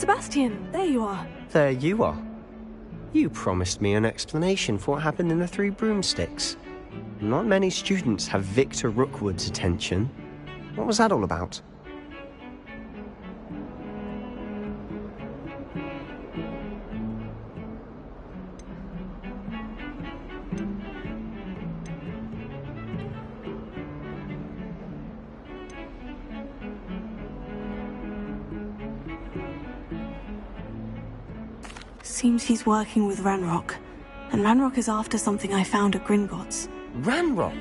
Sebastian, there you are. There you are. You promised me an explanation for what happened in the Three Broomsticks. Not many students have Victor Rookwood's attention. What was that all about? Seems he's working with Ranrock. And Ranrock is after something I found at Gringotts. Ranrock?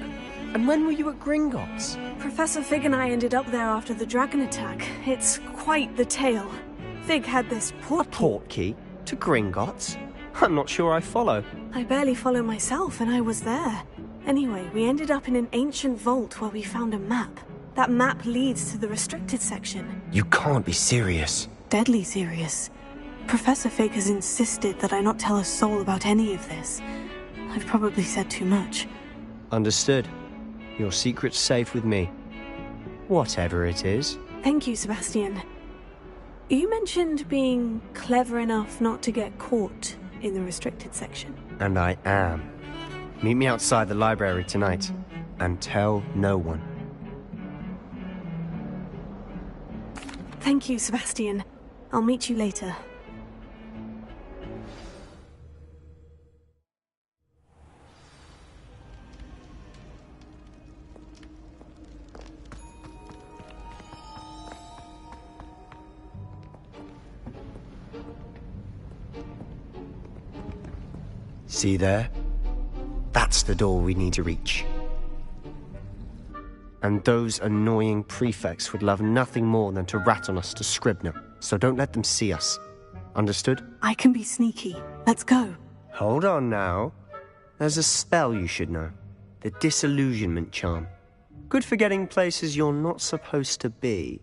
And when were you at Gringotts? Professor Fig and I ended up there after the dragon attack. It's quite the tale. Fig had this portkey to Gringotts? I'm not sure I follow. I barely follow myself, and I was there. Anyway, we ended up in an ancient vault where we found a map. That map leads to the restricted section. You can't be serious. Deadly serious. Professor Fig has insisted that I not tell a soul about any of this. I've probably said too much. Understood. Your secret's safe with me. Whatever it is. Thank you, Sebastian. You mentioned being clever enough not to get caught in the restricted section. And I am. Meet me outside the library tonight, and tell no one. Thank you, Sebastian. I'll meet you later. See there? That's the door we need to reach. And those annoying prefects would love nothing more than to rat on us to Scribner, so don't let them see us. Understood? I can be sneaky. Let's go. Hold on now. There's a spell you should know. The Disillusionment Charm. Good for getting places you're not supposed to be.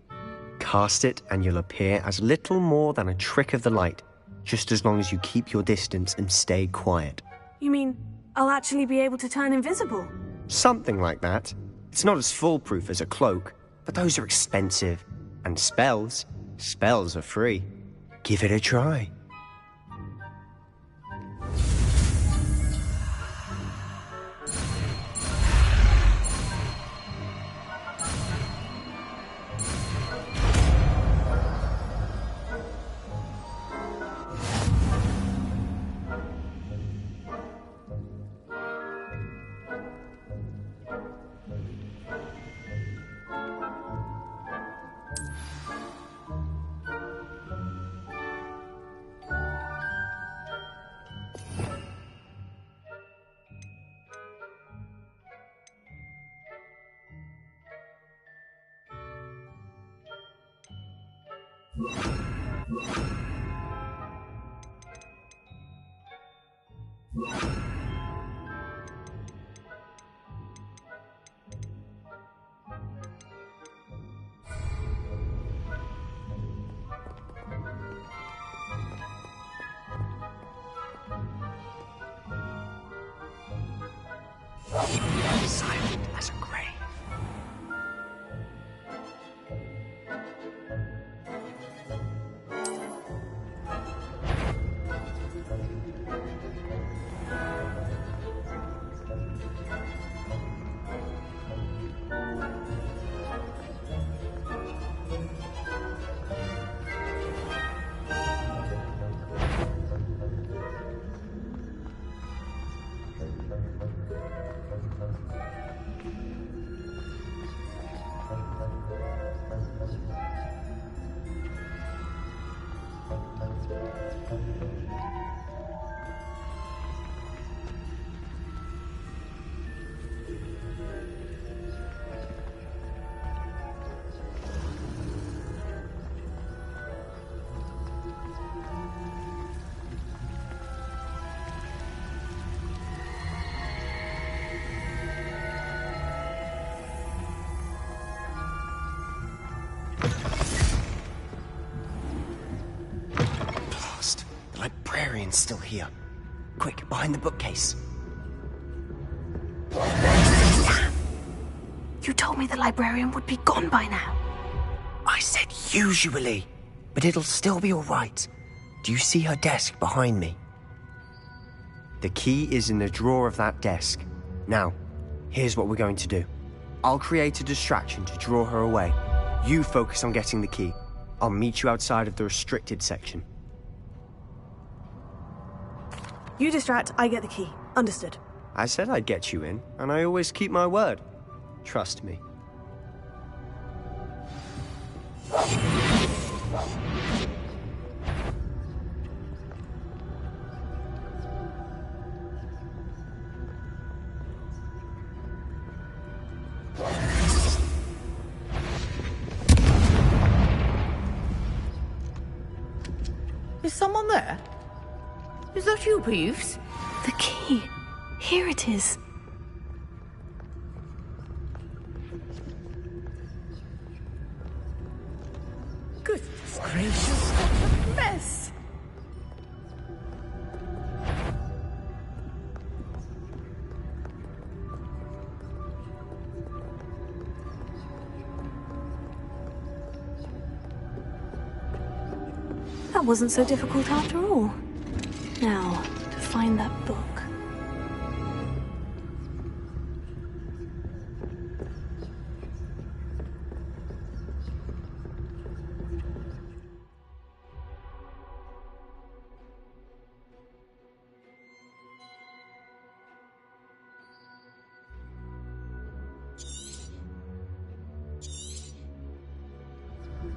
Cast it and you'll appear as little more than a trick of the light, just as long as you keep your distance and stay quiet. You mean I'll actually be able to turn invisible? Something like that. It's not as foolproof as a cloak, but those are expensive. And spells are free. Give it a try. Silent as a grave. Librarian's still here. Quick, behind the bookcase. You told me the librarian would be gone by now. I said usually. but it'll still be all right. Do you see her desk behind me? The key is in the drawer of that desk. Now, here's what we're going to do. I'll create a distraction to draw her away. You focus on getting the key. I'll meet you outside of the restricted section. You distract, I get the key. Understood. I said I'd get you in, and I always keep my word. Trust me. Is someone there? Is that you, Peeves? The key. Here it is. Goodness gracious, what a mess! That wasn't so difficult after all. Now, to find that book.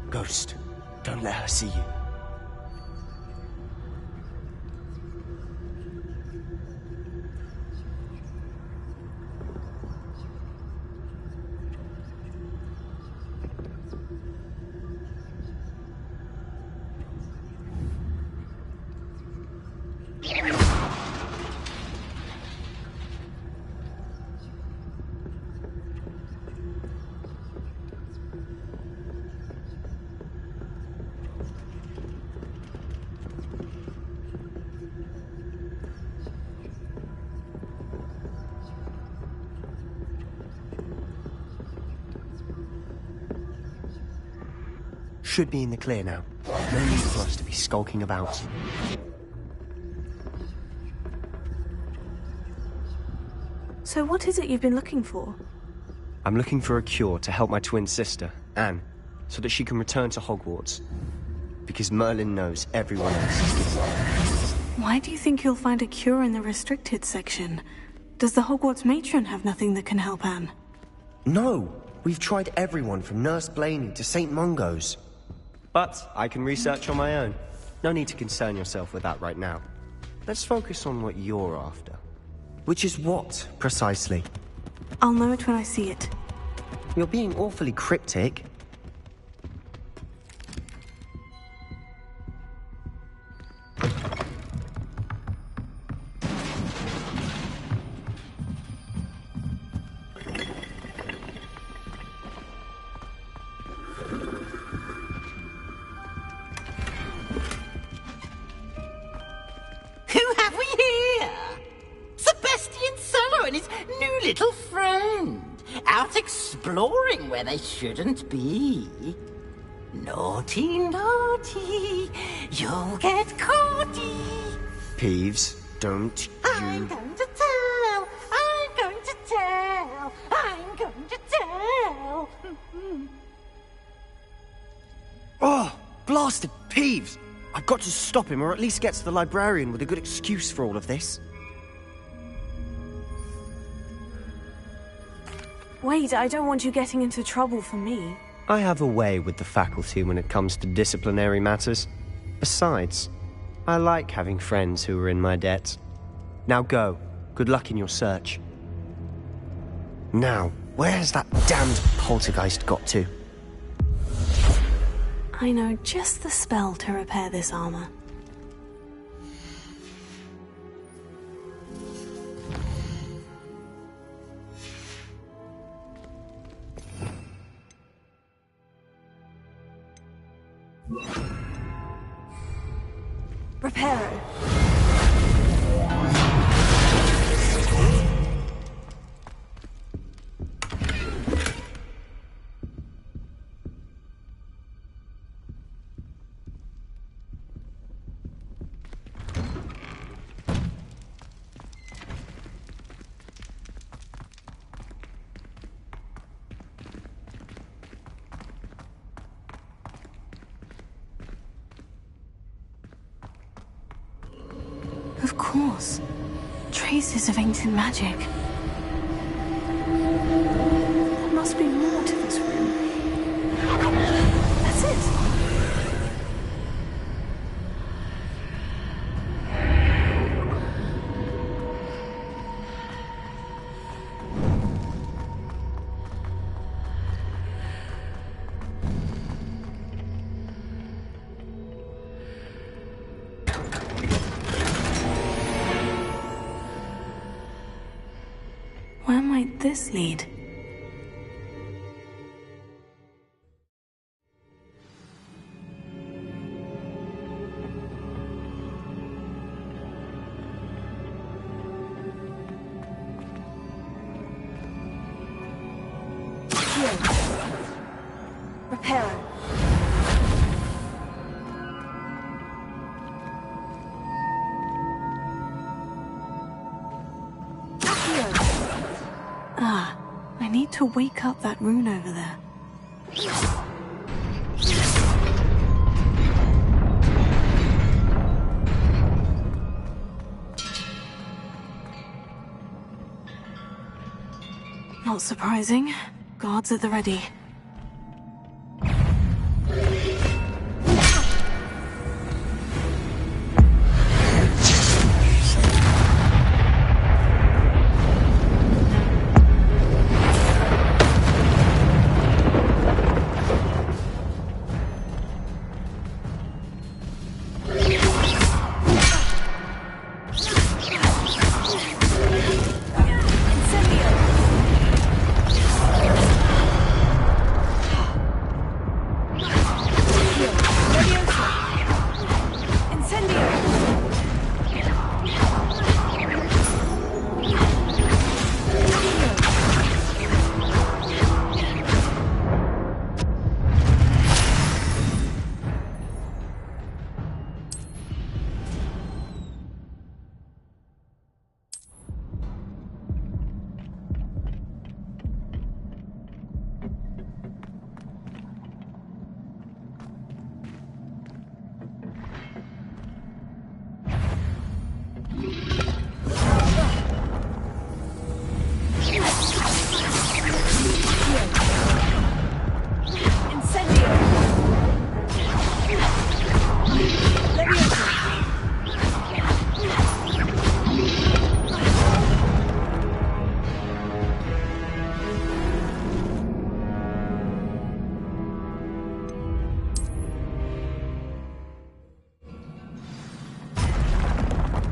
Ghost, don't let her see you. Should be in the clear now. No need for us to be skulking about. So what is it you've been looking for? I'm looking for a cure to help my twin sister, Anne, so that she can return to Hogwarts. Because Merlin knows everyone else. Why do you think you'll find a cure in the restricted section? Does the Hogwarts matron have nothing that can help Anne? No! We've tried everyone from Nurse Blaney to St. Mungo's. But I can research on my own. No need to concern yourself with that right now. Let's focus on what you're after. Which is what, precisely? I'll know it when I see it. You're being awfully cryptic. Who have we here? Sebastian Cellar and his new little friend, out exploring where they shouldn't be. Naughty, naughty, you'll get caughty. Peeves, don't I'm going to tell, I'm going to tell, I'm going to tell. Oh, blasted Peeves! I've got to stop him, or at least get to the librarian with a good excuse for all of this. Wait, I don't want you getting into trouble for me. I have a way with the faculty when it comes to disciplinary matters. Besides, I like having friends who are in my debt. Now go. Good luck in your search. Now, where's that damned poltergeist got to? I know just the spell to repair this armor. Reparo. course. Traces of ancient magic. There must be more to this room. That's it! Where might this lead? Reparo. Ah, I need to wake up that rune over there. Not surprising. Guards at the ready.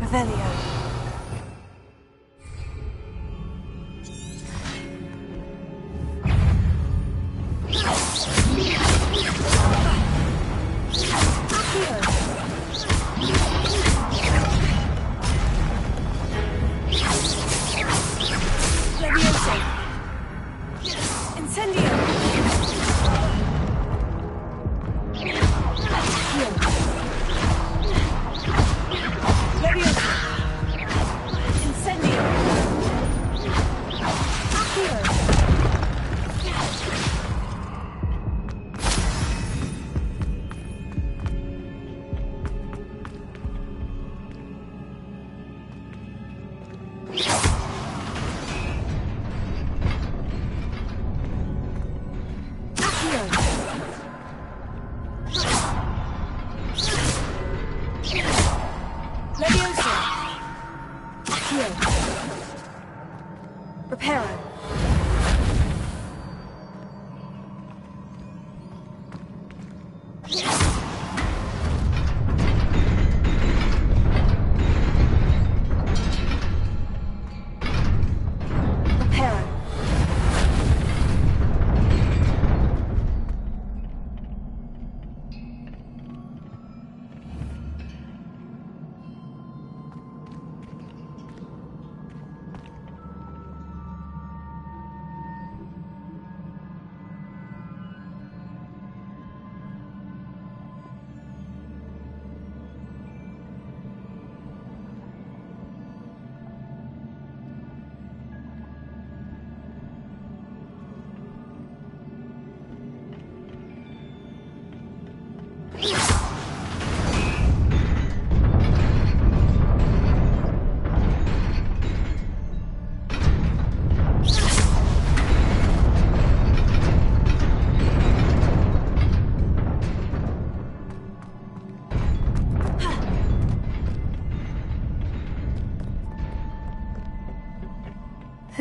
Revelio.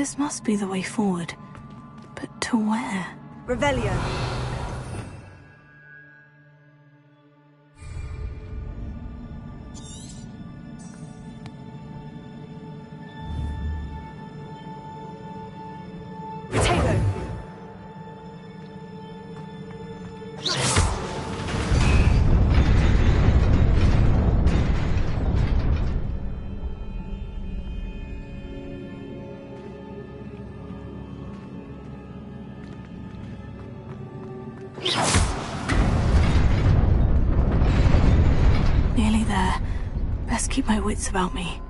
This must be the way forward. But to where? Revelio. Nearly there. Best keep my wits about me.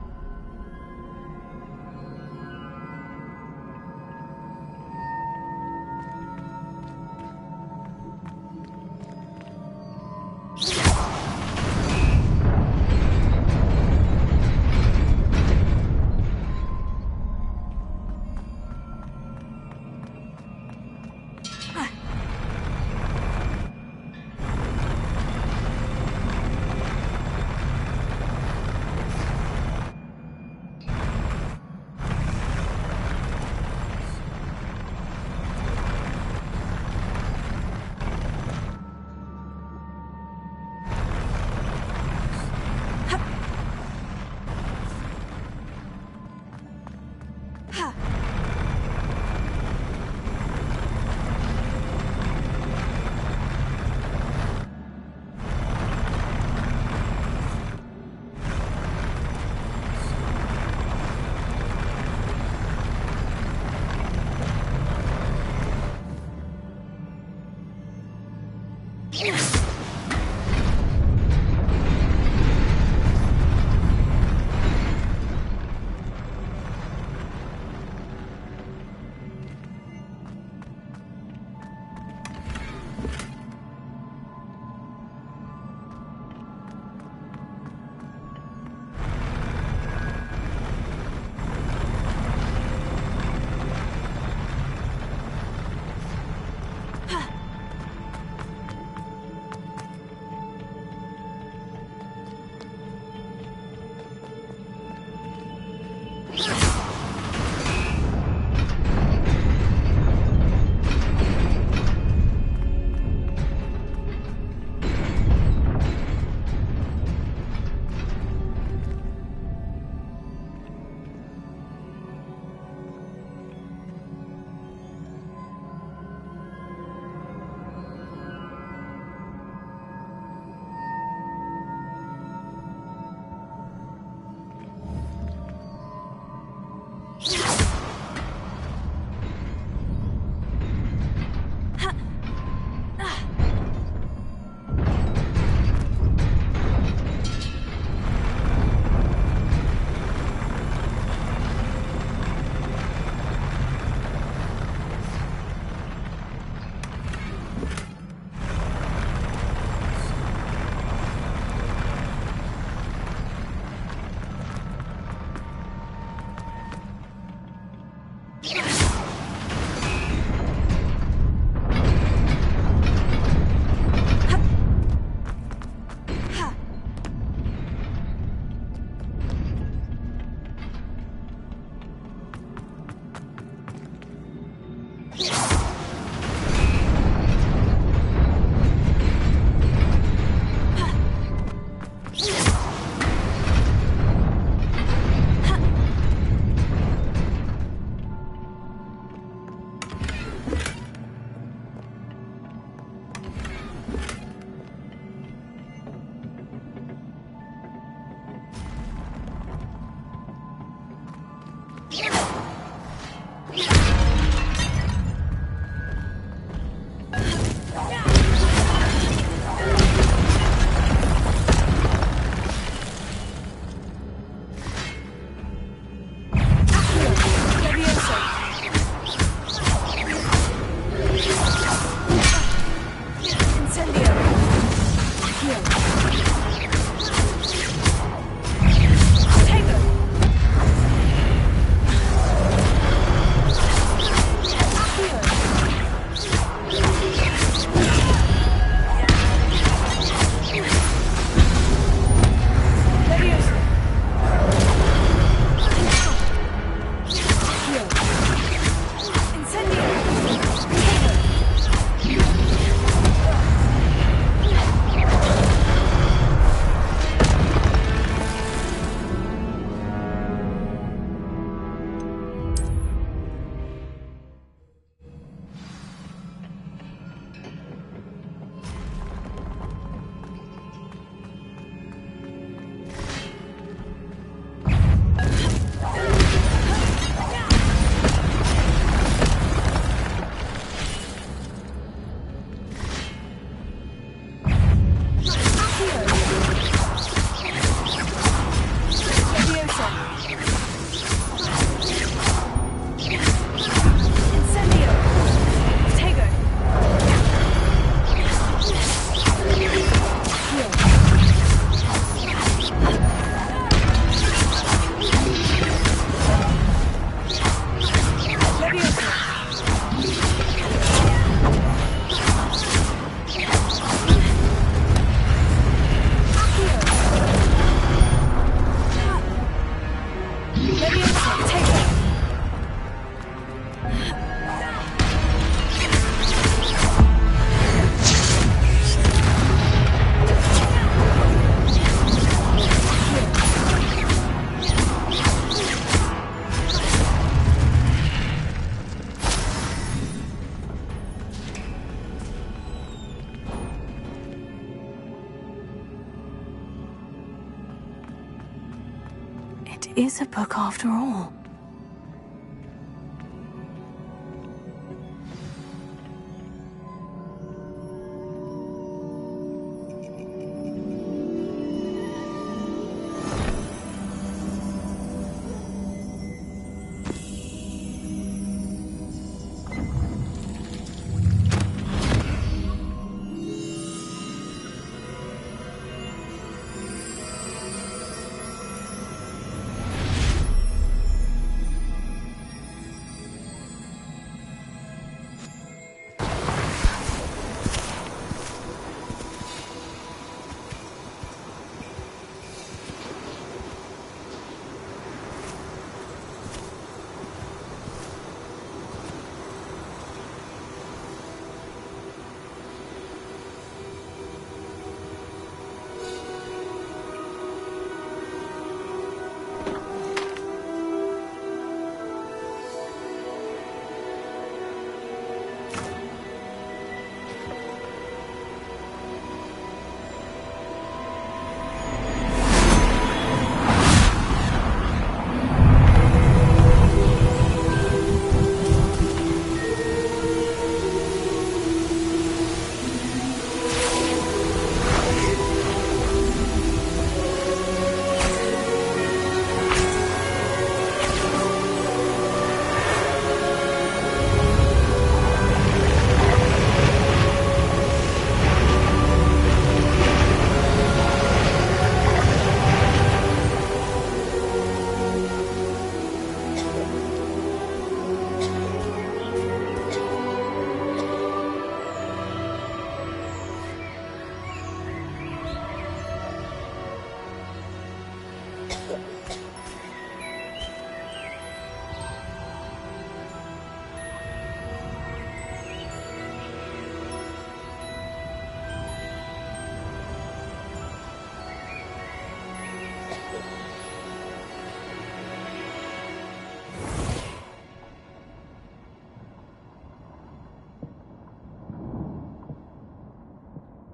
is a book after all.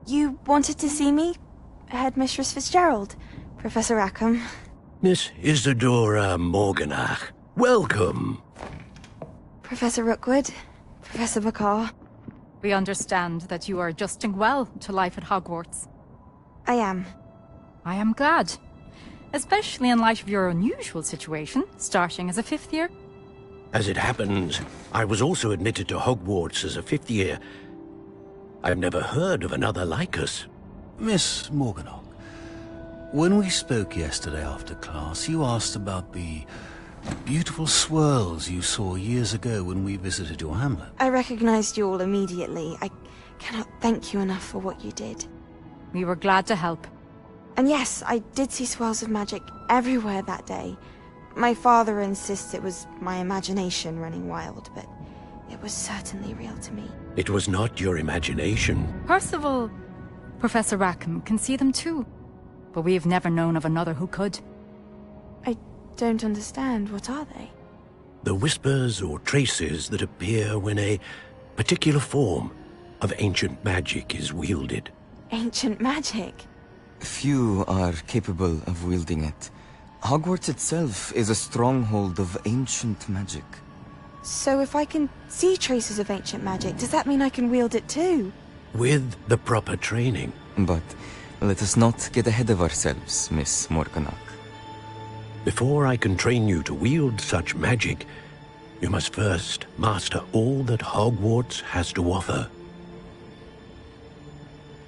You wanted to see me? Headmistress Fitzgerald? Professor Rackham? Miss Isadora Morganach, welcome. Professor Rookwood? Professor Bakar? We understand that you are adjusting well to life at Hogwarts. I am. I am glad. Especially in light of your unusual situation, starting as a fifth year. As it happens, I was also admitted to Hogwarts as a fifth year. I've never heard of another like us. Miss Morganach, when we spoke yesterday after class, you asked about the beautiful swirls you saw years ago when we visited your hamlet. I recognized you all immediately. I cannot thank you enough for what you did. We were glad to help. And yes, I did see swirls of magic everywhere that day. My father insists it was my imagination running wild, but it was certainly real to me. It was not your imagination. Percival, Professor Rackham can see them too. But we have never known of another who could. I don't understand. What are they? The whispers or traces that appear when a particular form of ancient magic is wielded. Ancient magic? Few are capable of wielding it. Hogwarts itself is a stronghold of ancient magic. So if I can see traces of ancient magic, does that mean I can wield it too? With the proper training. But let us not get ahead of ourselves, Miss Morganach. Before I can train you to wield such magic, you must first master all that Hogwarts has to offer.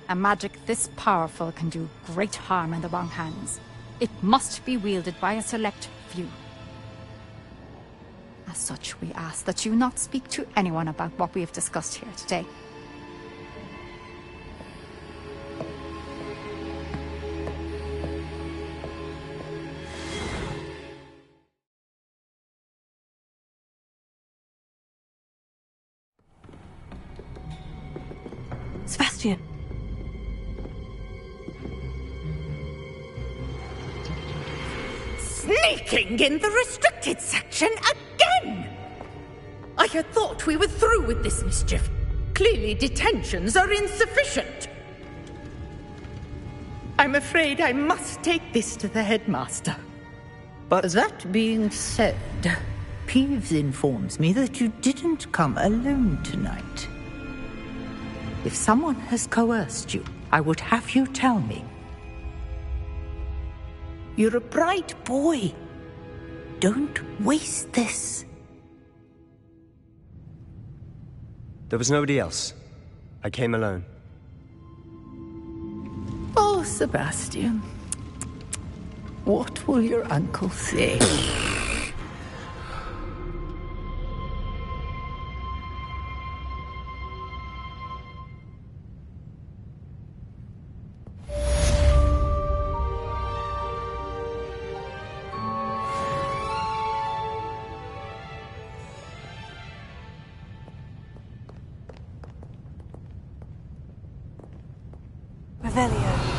A magic this powerful can do great harm in the wrong hands. It must be wielded by a select few. As such, we ask that you not speak to anyone about what we have discussed here today. Sebastian. Sneaking in the restricted section again! I had thought we were through with this mischief. Clearly detentions are insufficient. I'm afraid I must take this to the headmaster. But That being said, Peeves informs me that you didn't come alone tonight. If someone has coerced you, I would have you tell me. You're a bright boy. Don't waste this. there was nobody else. I came alone. Oh, Sebastian. What will your uncle say? Revelio.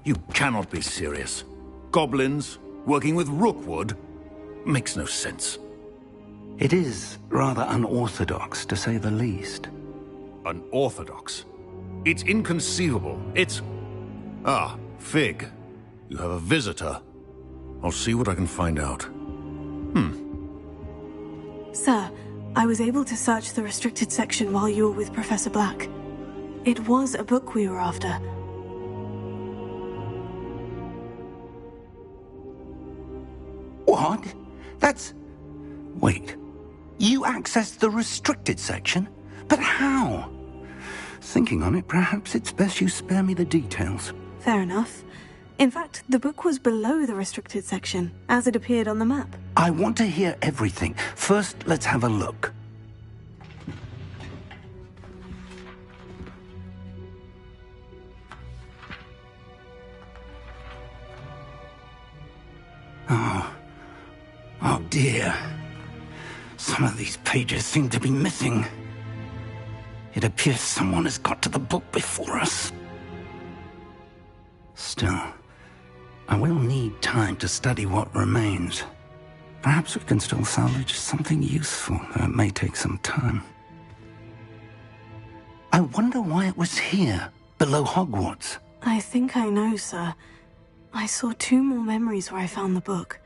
You cannot be serious. Goblins working with Rookwood? Makes no sense. It is rather unorthodox, to say the least. Unorthodox? It's inconceivable. It's... Ah, Fig. You have a visitor. I'll see what I can find out. Sir, I was able to search the restricted section while you were with Professor Black. It was a book we were after. What? That's... Wait. You accessed the restricted section? But how? Thinking on it, perhaps it's best you spare me the details. Fair enough. In fact, the book was below the restricted section, as it appeared on the map. I want to hear everything. First, let's have a look. Oh dear. Some of these pages seem to be missing. It appears someone has got to the book before us. Still, I will need time to study what remains. Perhaps we can still salvage something useful, though it may take some time. I wonder why it was here, below Hogwarts. I think I know, sir. I saw 2 more memories where I found the book.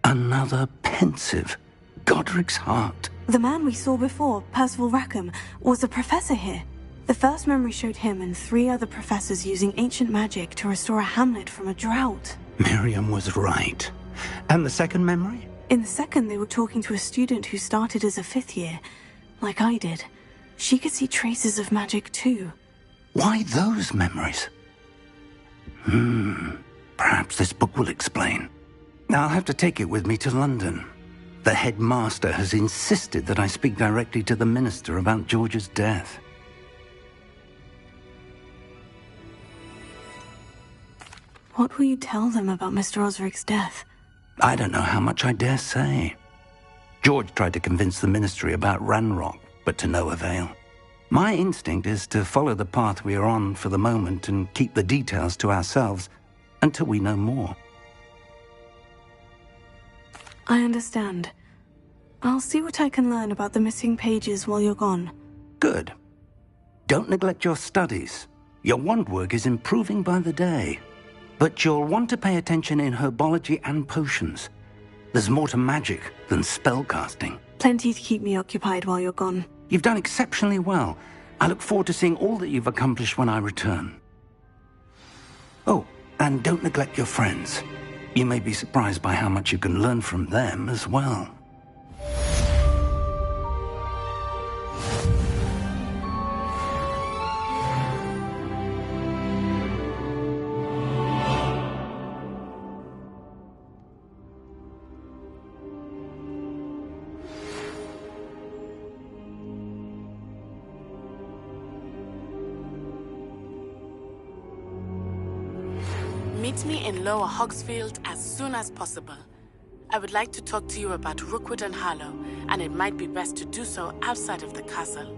Another pensive. Godric's heart. The man we saw before, Percival Rackham, was a professor here. The first memory showed him and 3 other professors using ancient magic to restore a hamlet from a drought. Miriam was right. And the second memory? In the second, they were talking to a student who started as a 5th year, like I did. She could see traces of magic too. Why those memories? Perhaps this book will explain. I'll have to take it with me to London. The headmaster has insisted that I speak directly to the minister about George's death. What will you tell them about Mr. Osric's death? I don't know how much I dare say. George tried to convince the ministry about Ranrock, but to no avail. My instinct is to follow the path we are on for the moment and keep the details to ourselves until we know more. I understand. I'll see what I can learn about the missing pages while you're gone. Good. Don't neglect your studies. Your wand work is improving by the day. But you'll want to pay attention in herbology and potions. There's more to magic than spellcasting. Plenty to keep me occupied while you're gone. You've done exceptionally well. I look forward to seeing all that you've accomplished when I return. Oh, and don't neglect your friends. You may be surprised by how much you can learn from them as well. Meet me in Lower Hogsfield as soon as possible. I would like to talk to you about Rookwood and Harlow, and it might be best to do so outside of the castle.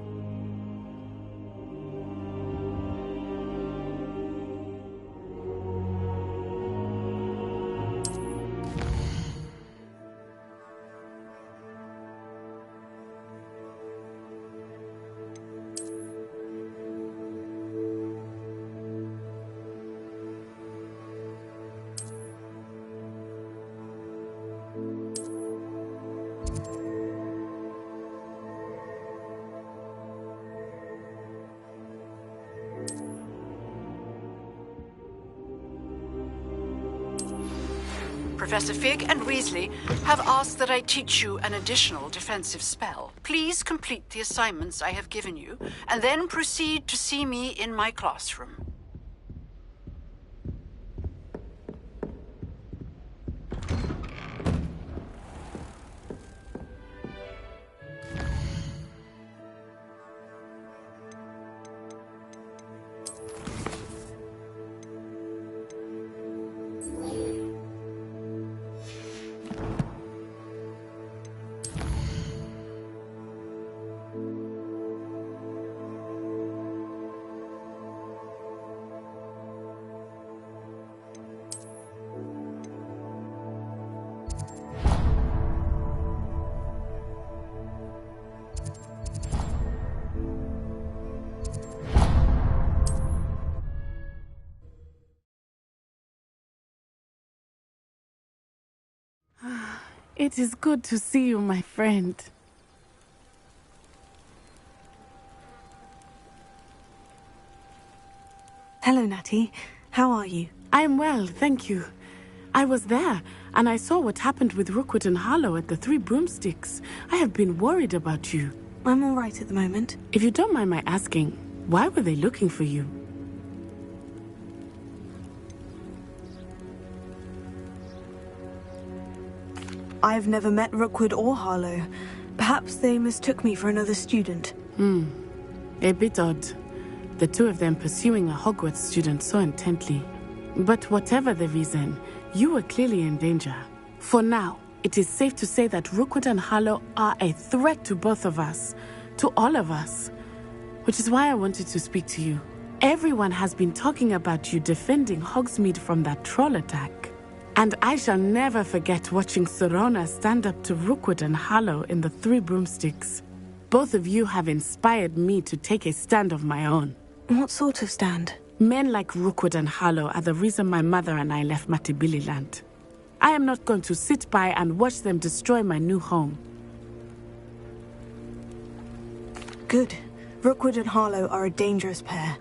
Professor Fig and Weasley have asked that I teach you an additional defensive spell. Please complete the assignments I have given you, and then proceed to see me in my classroom. It is good to see you, my friend. Hello, Natty. How are you? I'm well, thank you. I was there, and I saw what happened with Rookwood and Harlow at the Three Broomsticks. I have been worried about you. I'm all right at the moment. If you don't mind my asking, why were they looking for you? I've never met Rookwood or Harlow. Perhaps they mistook me for another student. A bit odd. The two of them pursuing a Hogwarts student so intently. But whatever the reason, you were clearly in danger. For now, it is safe to say that Rookwood and Harlow are a threat to both of us. To all of us. Which is why I wanted to speak to you. Everyone has been talking about you defending Hogsmeade from that troll attack. And I shall never forget watching Serona stand up to Rookwood and Harlow in the Three Broomsticks. Both of you have inspired me to take a stand of my own. What sort of stand? Men like Rookwood and Harlow are the reason my mother and I left Matabeleland. I am not going to sit by and watch them destroy my new home. Good. Rookwood and Harlow are a dangerous pair,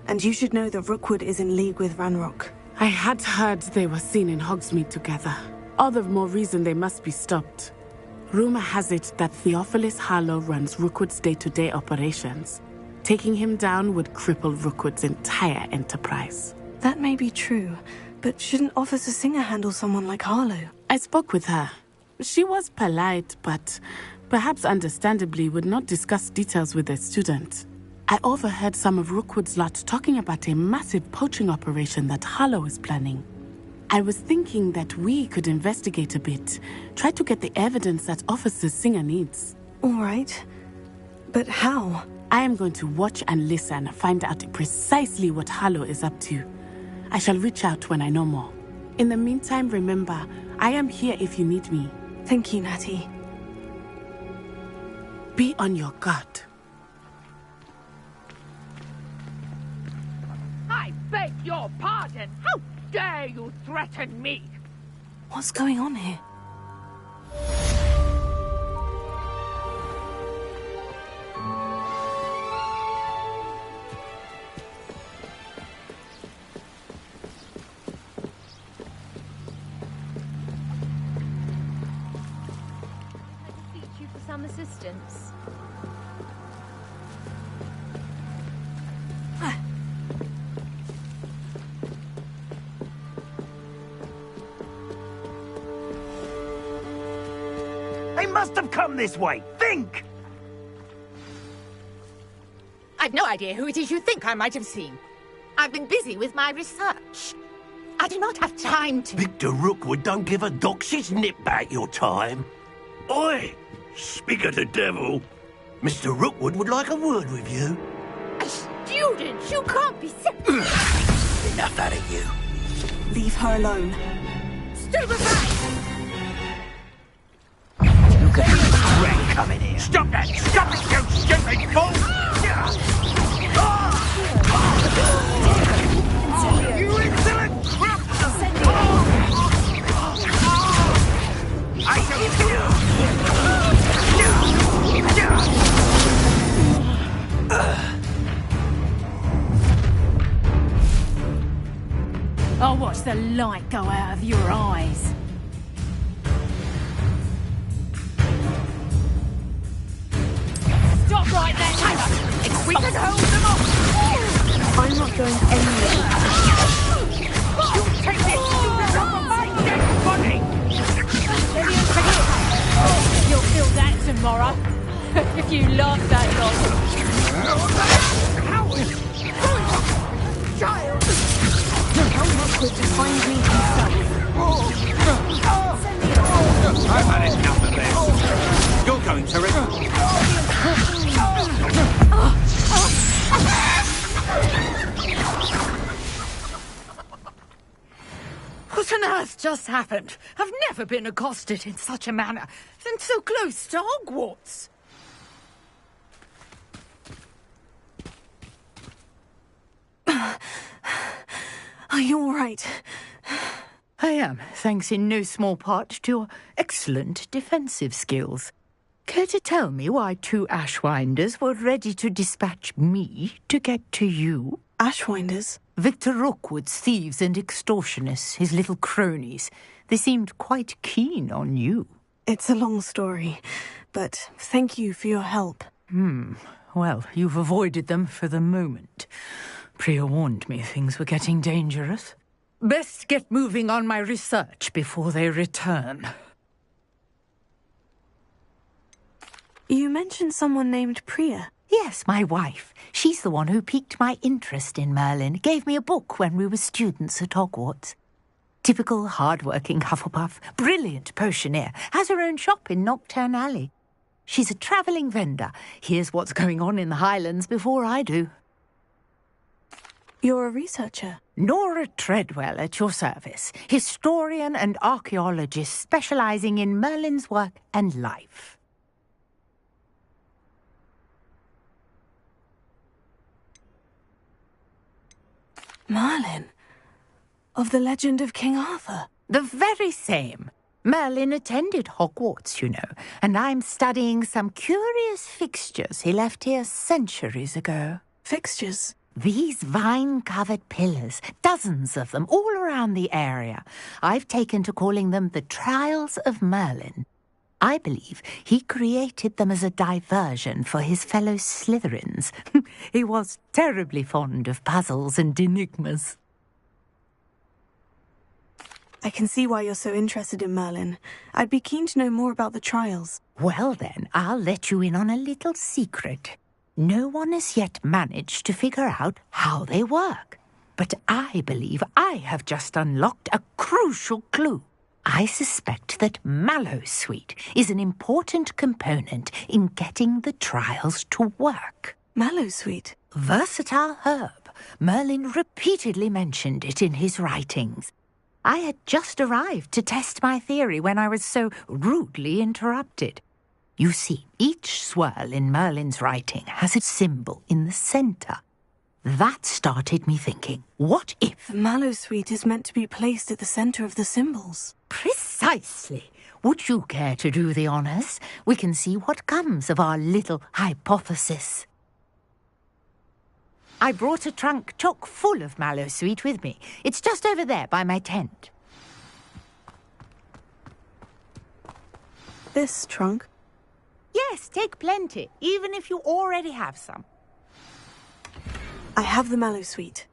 and you should know that Rookwood is in league with Ranrock. I had heard they were seen in Hogsmeade together. All the more reason they must be stopped. Rumor has it that Theophilus Harlow runs Rookwood's day-to-day operations. Taking him down would cripple Rookwood's entire enterprise. That may be true, but shouldn't Officer Singer handle someone like Harlow? I spoke with her. She was polite, but perhaps understandably would not discuss details with a student. I overheard some of Rookwood's lot talking about a massive poaching operation that Harlow is planning. I was thinking that we could investigate a bit, try to get the evidence that Officer Singer needs. All right. But how? I am going to watch and listen, find out precisely what Harlow is up to. I shall reach out when I know more. In the meantime, remember, I am here if you need me. Thank you, Natty. Be on your guard. I beg your pardon! How dare you threaten me? What's going on here? Some assistance. They must have come this way. Think! I've no idea who it is you think I might have seen. I've been busy with my research. I do not have time to... Victor Rookwood don't give a doxy's nip back your time. Oi! Speak of the devil. Mr. Rookwood would like a word with you. A student? You can't be Enough out of you. Leave her alone. Stupefy! Look at the rat coming here. Stop that! Stop it, you stupid fool! You insolent crap! I shall kill you! I'll watch the light go out of your eyes. Stop right there, Taylor! If we can hold them off! I'm not going anywhere. You take this stupid off my dead body! You'll feel that tomorrow. If you last that long. Child! Tell Rookwood to find me himself. I've had enough of this. You're going to What on earth just happened? I've never been accosted in such a manner, and so close to Hogwarts. Are you all right? I am, thanks in no small part to your excellent defensive skills. Care to tell me why 2 Ashwinders were ready to dispatch me to get to you? Ashwinders? Victor Rookwood's thieves and extortionists, his little cronies. They seemed quite keen on you. It's a long story, but thank you for your help. Well, you've avoided them for the moment. Priya warned me things were getting dangerous. Best get moving on my research before they return. You mentioned someone named Priya. Yes, my wife. She's the one who piqued my interest in Merlin. Gave me a book when we were students at Hogwarts. Typical hard-working Hufflepuff, brilliant potioneer, has her own shop in Nocturne Alley. She's a travelling vendor. Hears what's going on in the Highlands before I do. You're a researcher? Nora Treadwell at your service. Historian and archaeologist specialising in Merlin's work and life. Merlin? Of the legend of King Arthur? The very same. Merlin attended Hogwarts, you know, and I'm studying some curious fixtures he left here centuries ago. Fixtures? These vine-covered pillars, dozens of them, all around the area. I've taken to calling them the Trials of Merlin. I believe he created them as a diversion for his fellow Slytherins. He was terribly fond of puzzles and enigmas. I can see why you're so interested in Merlin. I'd be keen to know more about the trials. Well then, I'll let you in on a little secret. No one has yet managed to figure out how they work. But I believe I have just unlocked a crucial clue. I suspect that Mallowsweet is an important component in getting the trials to work. Mallowsweet? Versatile herb. Merlin repeatedly mentioned it in his writings. I had just arrived to test my theory when I was so rudely interrupted. You see, each swirl in Merlin's writing has a symbol in the centre. That started me thinking, what if... Mallowsweet is meant to be placed at the centre of the symbols. Precisely. Would you care to do the honours? We can see what comes of our little hypothesis. I brought a trunk chock full of Mallowsweet with me. It's just over there by my tent. This trunk? Yes, take plenty, even if you already have some. I have the Mallowsweet.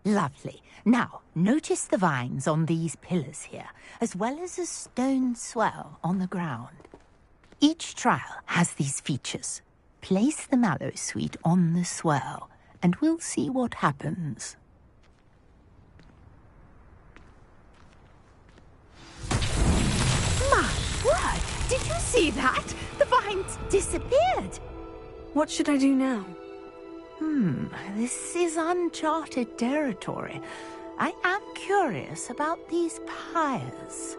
Lovely. Now, notice the vines on these pillars here, as well as a stone swell on the ground. Each trial has these features. Place the Mallowsweet on the swell, and we'll see what happens. My word! Did you see that? The vines disappeared. What should I do now? This is uncharted territory. I am curious about these pyres.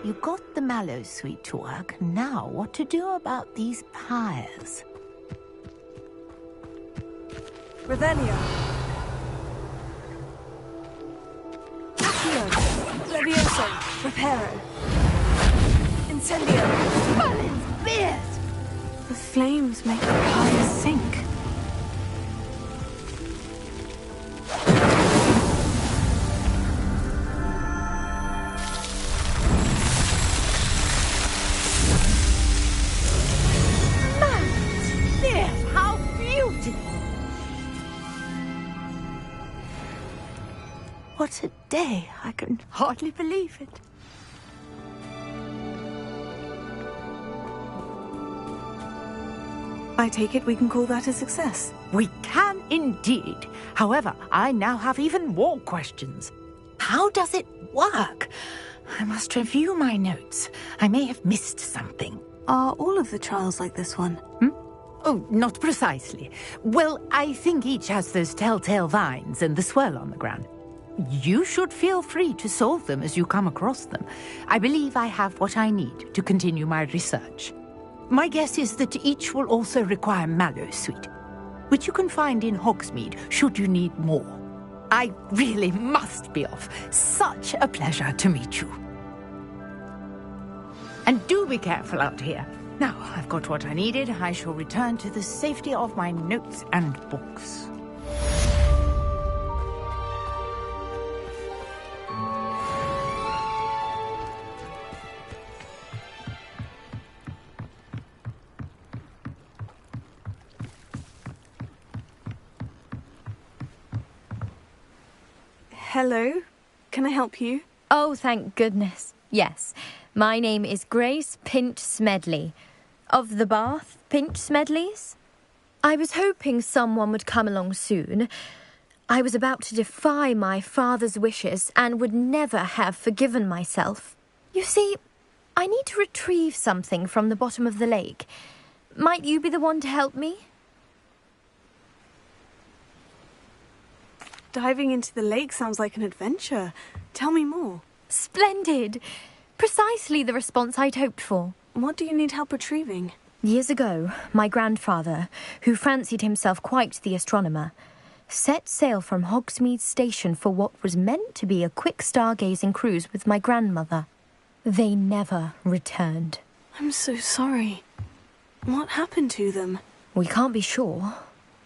You got the Mallowsweet to work. Now what to do about these pyres? Revelio. Accio. Levioso. Reparo. Incendio. Merlin's beard! The flames make the pyres sink. What a day! I can hardly believe it. I take it we can call that a success. We can indeed. However, I now have even more questions. How does it work? I must review my notes. I may have missed something. Are all of the trials like this one? Oh, not precisely. Well, I think each has those telltale vines and the swirl on the ground. You should feel free to solve them as you come across them. I believe I have what I need to continue my research. My guess is that each will also require mallow sweet, which you can find in Hogsmeade should you need more. I really must be off. Such a pleasure to meet you. And do be careful out here. Now I've got what I needed, I shall return to the safety of my notes and books. Hello? Can I help you? Oh, thank goodness. Yes. My name is Grace Pinch Smedley. Of the Bath Pinch Smedleys? I was hoping someone would come along soon. I was about to defy my father's wishes and would never have forgiven myself. You see, I need to retrieve something from the bottom of the lake. Might you be the one to help me? Diving into the lake sounds like an adventure. Tell me more. Splendid! Precisely the response I'd hoped for. What do you need help retrieving? Years ago, my grandfather, who fancied himself quite the astronomer, set sail from Hogsmeade Station for what was meant to be a quick stargazing cruise with my grandmother. They never returned. I'm so sorry. What happened to them? We can't be sure.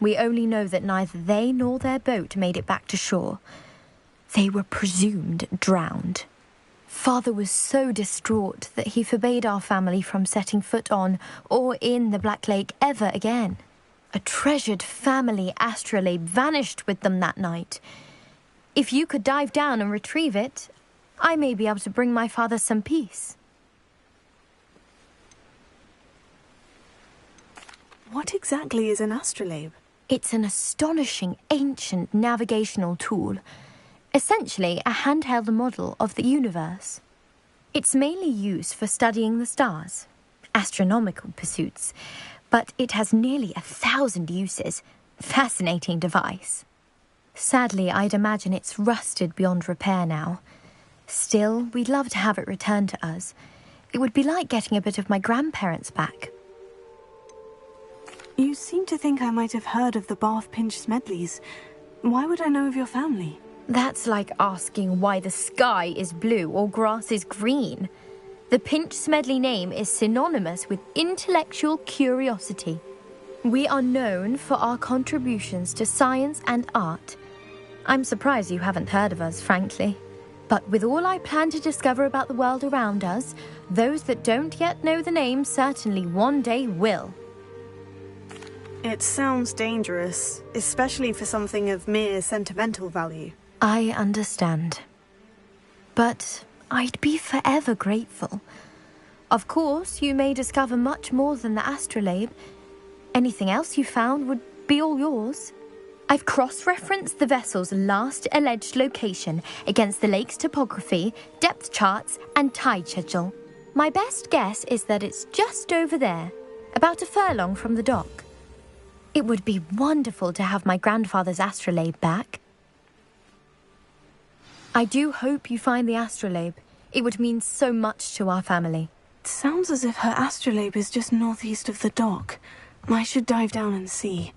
We only know that neither they nor their boat made it back to shore. They were presumed drowned. Father was so distraught that he forbade our family from setting foot on or in the Black Lake ever again. A treasured family astrolabe vanished with them that night. If you could dive down and retrieve it, I may be able to bring my father some peace. What exactly is an astrolabe? It's an astonishing ancient navigational tool. Essentially a handheld model of the universe. It's mainly used for studying the stars, astronomical pursuits, but it has nearly 1,000 uses. Fascinating device. Sadly, I'd imagine it's rusted beyond repair now. Still, we'd love to have it returned to us. It would be like getting a bit of my grandparents back. You seem to think I might have heard of the Bath Pinch Smedleys. Why would I know of your family? That's like asking why the sky is blue or grass is green. The Pinch Smedley name is synonymous with intellectual curiosity. We are known for our contributions to science and art. I'm surprised you haven't heard of us, frankly. But with all I plan to discover about the world around us, those that don't yet know the name certainly one day will. It sounds dangerous, especially for something of mere sentimental value. I understand. But I'd be forever grateful. Of course, you may discover much more than the astrolabe. Anything else you found would be all yours. I've cross-referenced the vessel's last alleged location against the lake's topography, depth charts, and tide schedule. My best guess is that it's just over there, about a furlong from the dock. It would be wonderful to have my grandfather's astrolabe back. I do hope you find the astrolabe. It would mean so much to our family. It sounds as if her astrolabe is just northeast of the dock. I should dive down and see.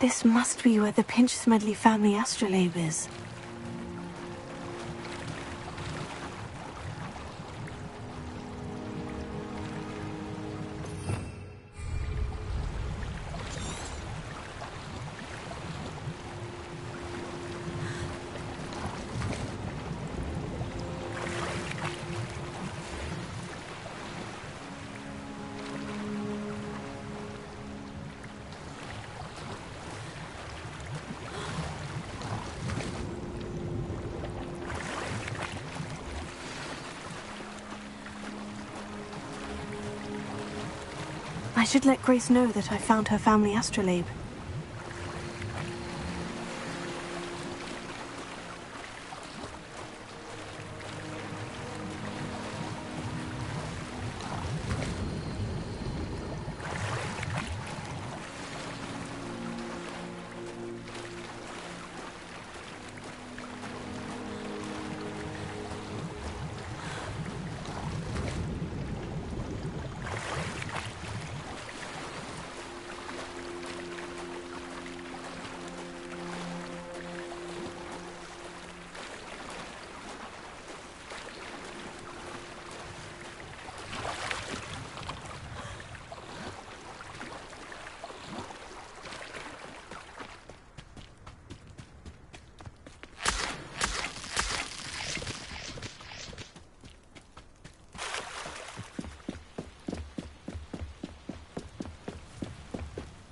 This must be where the Pinch Smedley family astrolabe is. I should let Grace know that I found her family astrolabe.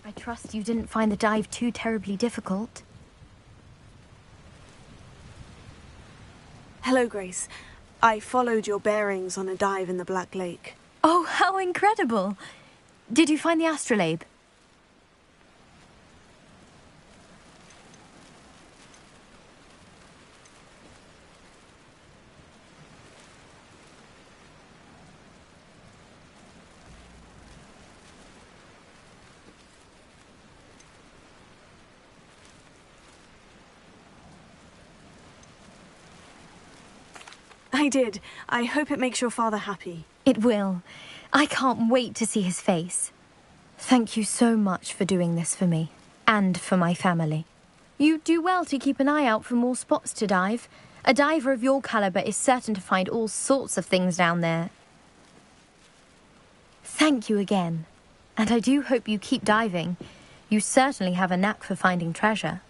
I trust you didn't find the dive too terribly difficult. Hello, Grace. I followed your bearings on a dive in the Black Lake. Oh, how incredible! Did you find the astrolabe? I did. I hope it makes your father happy. It will. I can't wait to see his face. Thank you so much for doing this for me, and for my family. You do well to keep an eye out for more spots to dive. A diver of your caliber is certain to find all sorts of things down there. Thank you again. And I do hope you keep diving. You certainly have a knack for finding treasure.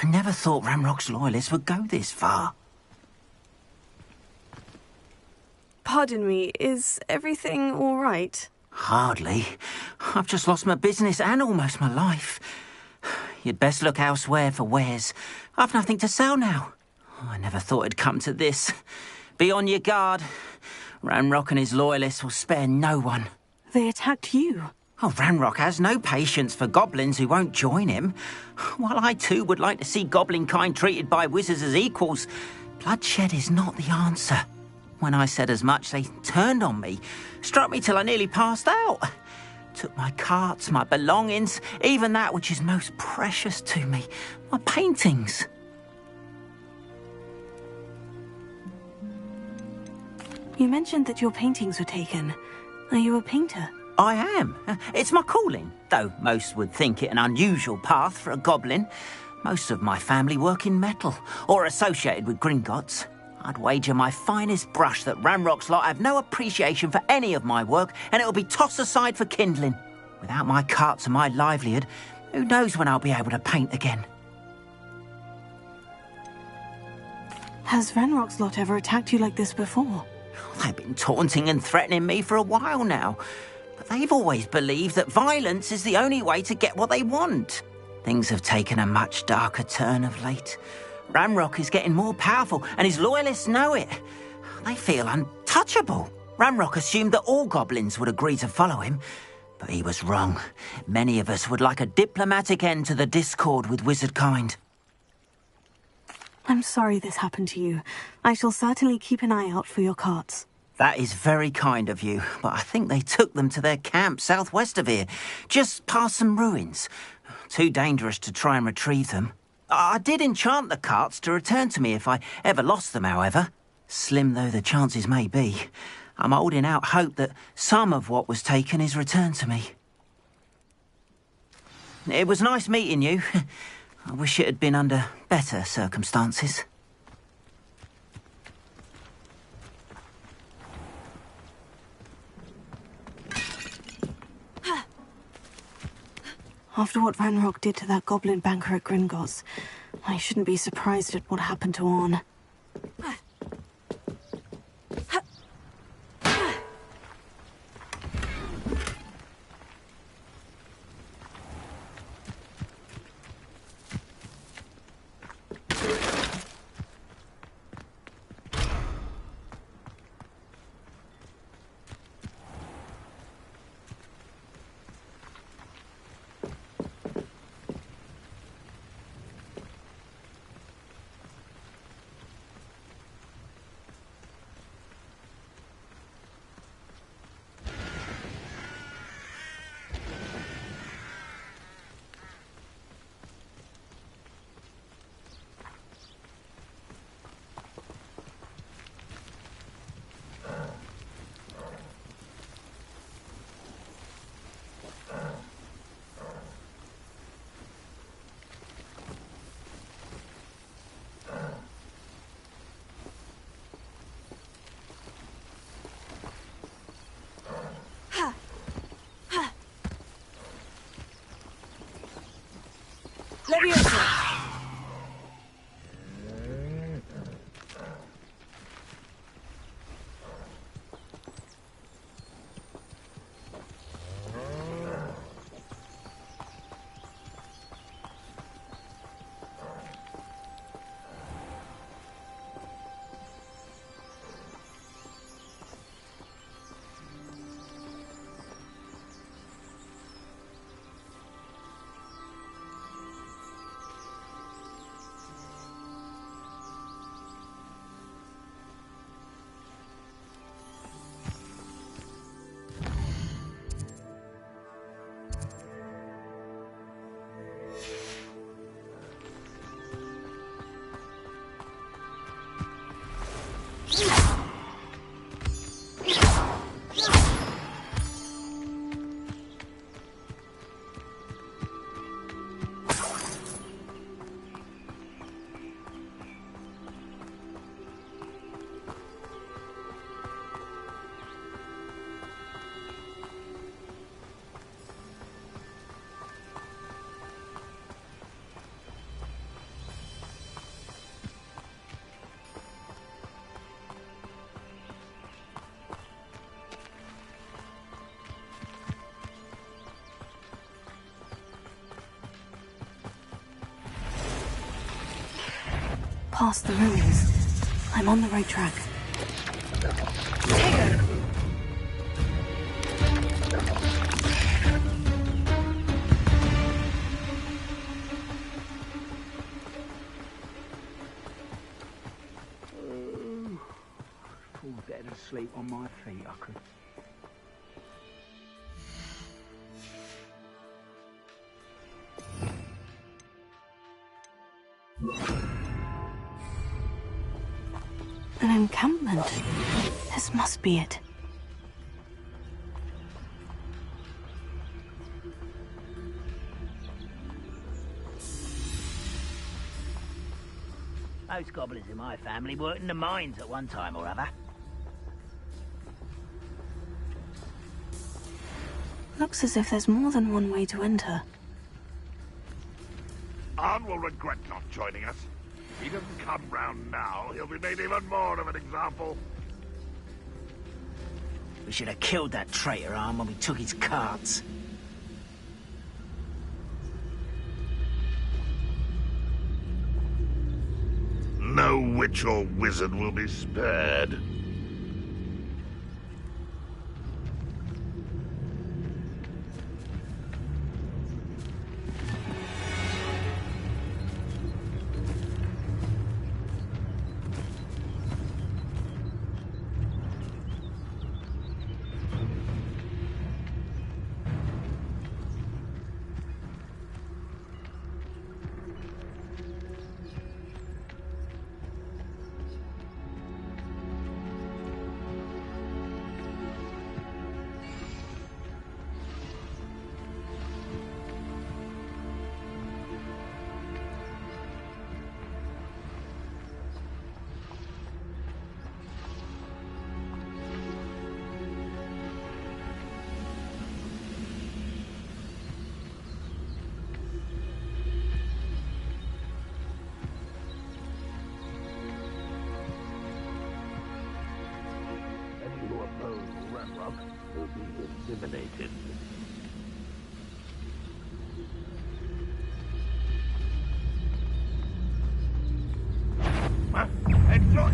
I never thought Ranrock's loyalists would go this far. Pardon me, is everything all right? Hardly. I've just lost my business and almost my life. You'd best look elsewhere for wares. I've nothing to sell now. I never thought it'd come to this. Be on your guard. Ranrock and his loyalists will spare no one. They attacked you. Oh, Ranrock has no patience for goblins who won't join him. While I too would like to see goblin kind treated by wizards as equals, bloodshed is not the answer. When I said as much, they turned on me, struck me till I nearly passed out. Took my carts, my belongings, even that which is most precious to me, my paintings. You mentioned that your paintings were taken. Are you a painter? I am. It's my calling, though most would think it an unusual path for a goblin. Most of my family work in metal, or associated with Gringotts. I'd wager my finest brush that Ranrock's lot have no appreciation for any of my work, and it'll be tossed aside for kindling. Without my carts and my livelihood, who knows when I'll be able to paint again. Has Ranrock's lot ever attacked you like this before? They've been taunting and threatening me for a while now. But they've always believed that violence is the only way to get what they want. Things have taken a much darker turn of late. Ranrock is getting more powerful, and his loyalists know it. They feel untouchable. Ranrock assumed that all goblins would agree to follow him, but he was wrong. Many of us would like a diplomatic end to the discord with wizard kind. I'm sorry this happened to you. I shall certainly keep an eye out for your carts. That is very kind of you, but I think they took them to their camp southwest of here, just past some ruins. Too dangerous to try and retrieve them. I did enchant the carts to return to me if I ever lost them, however. Slim though the chances may be, I'm holding out hope that some of what was taken is returned to me. It was nice meeting you. I wish it had been under better circumstances. After what Ranrock did to that goblin banker at Gringotts, I shouldn't be surprised at what happened to Orn. Past the ruins. I'm on the right track. Fall dead asleep on my feet, I could. An encampment. This must be it. Most goblins in my family worked in the mines at one time or other. Looks as if there's more than one way to enter. Arn will regret not joining us. If he doesn't come round now, he'll be made even more of an example. We should have killed that traitor Arn when we took his carts. No witch or wizard will be spared. Ranrock will be eliminated. Huh? Enjoy!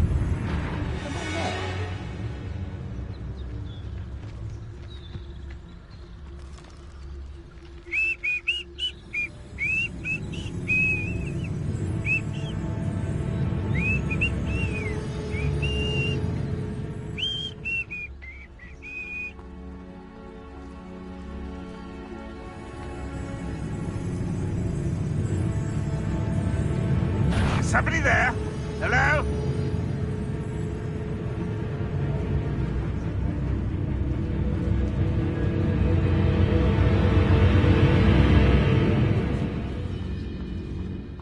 Somebody there? Hello?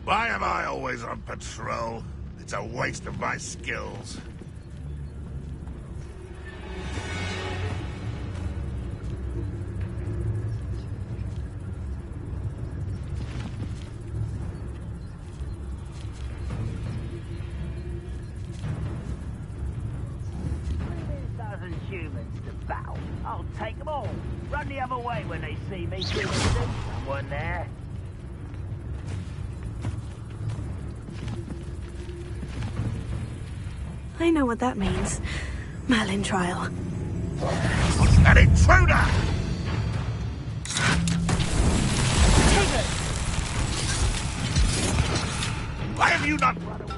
Why am I always on patrol? It's a waste of my skills. Humans to battle. I'll take them all. Run the other way when they see me. Someone there? I know what that means. Merlin trial. An intruder! Why have you not run away?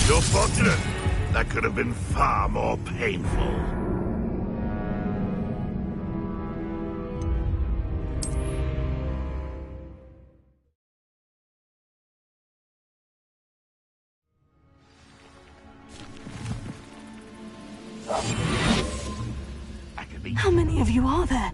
You're fortunate. That could have been far more painful. How many of you are there?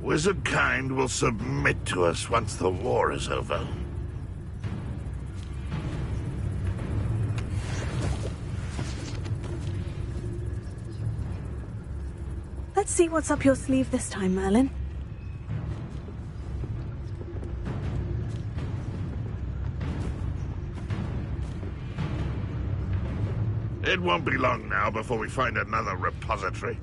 Wizard kind will submit to us once the war is over. Let's see what's up your sleeve this time, Merlin. It won't be long now before we find another repository.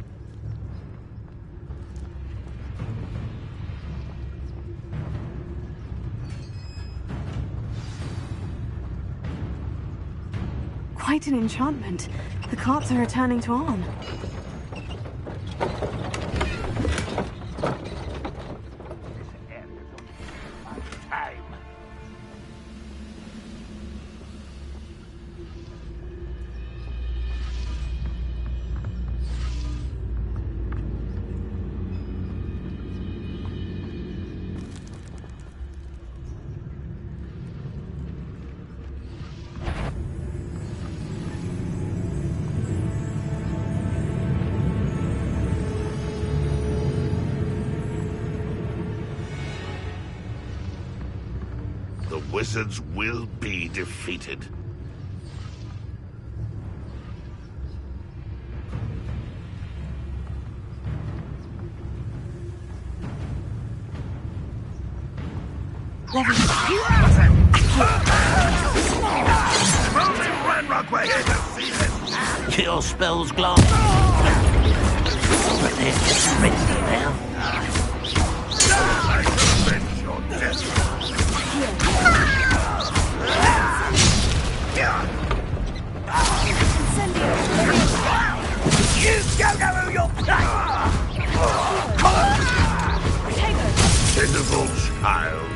Quite an enchantment. The carts are returning to Arn. The wizards will be defeated. Levy. Only Ranrock were here to see this. Your spell's glass. But they're just ready now. I shall avenge your death. You don't know who you're Pitiful child.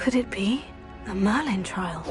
Could it be the Merlin trial?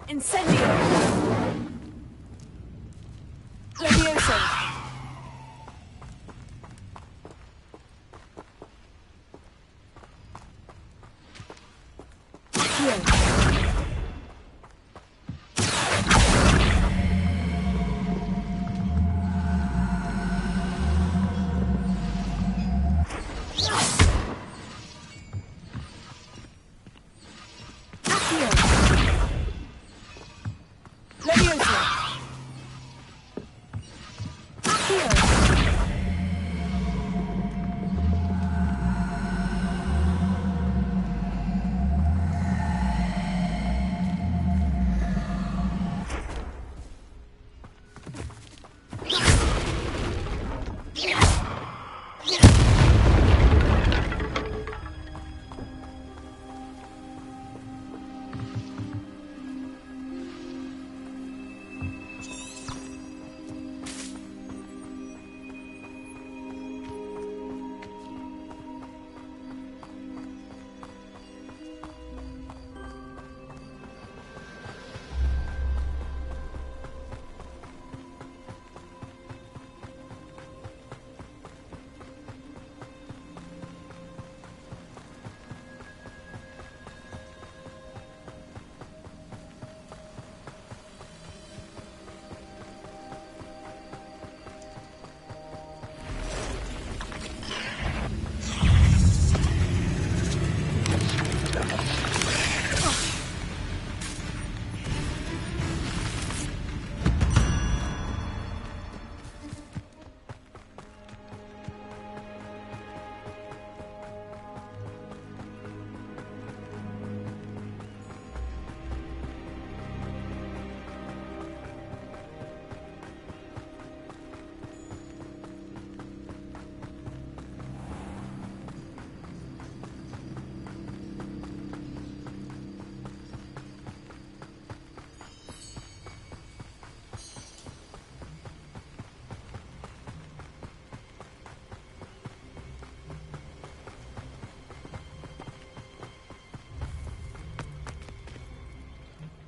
Incendio! Levioso!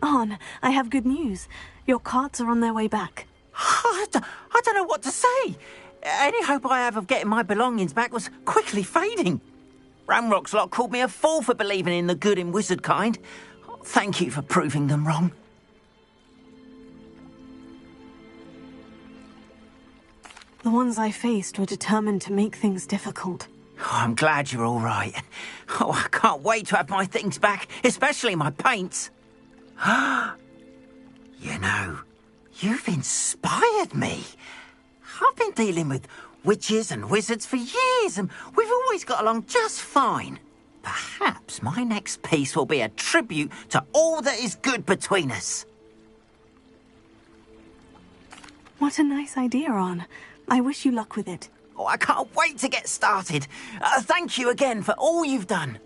Arn, I have good news. Your carts are on their way back. I don't know what to say. Any hope I have of getting my belongings back was quickly fading. Ranrock's lot called me a fool for believing in the good in wizard kind. Thank you for proving them wrong. The ones I faced were determined to make things difficult. Oh, I'm glad you're all right. Oh, I can't wait to have my things back, especially my paints. You know, you've inspired me. I've been dealing with witches and wizards for years, and we've always got along just fine. Perhaps my next piece will be a tribute to all that is good between us. What a nice idea, Ron. I wish you luck with it. Oh, I can't wait to get started. Thank you again for all you've done.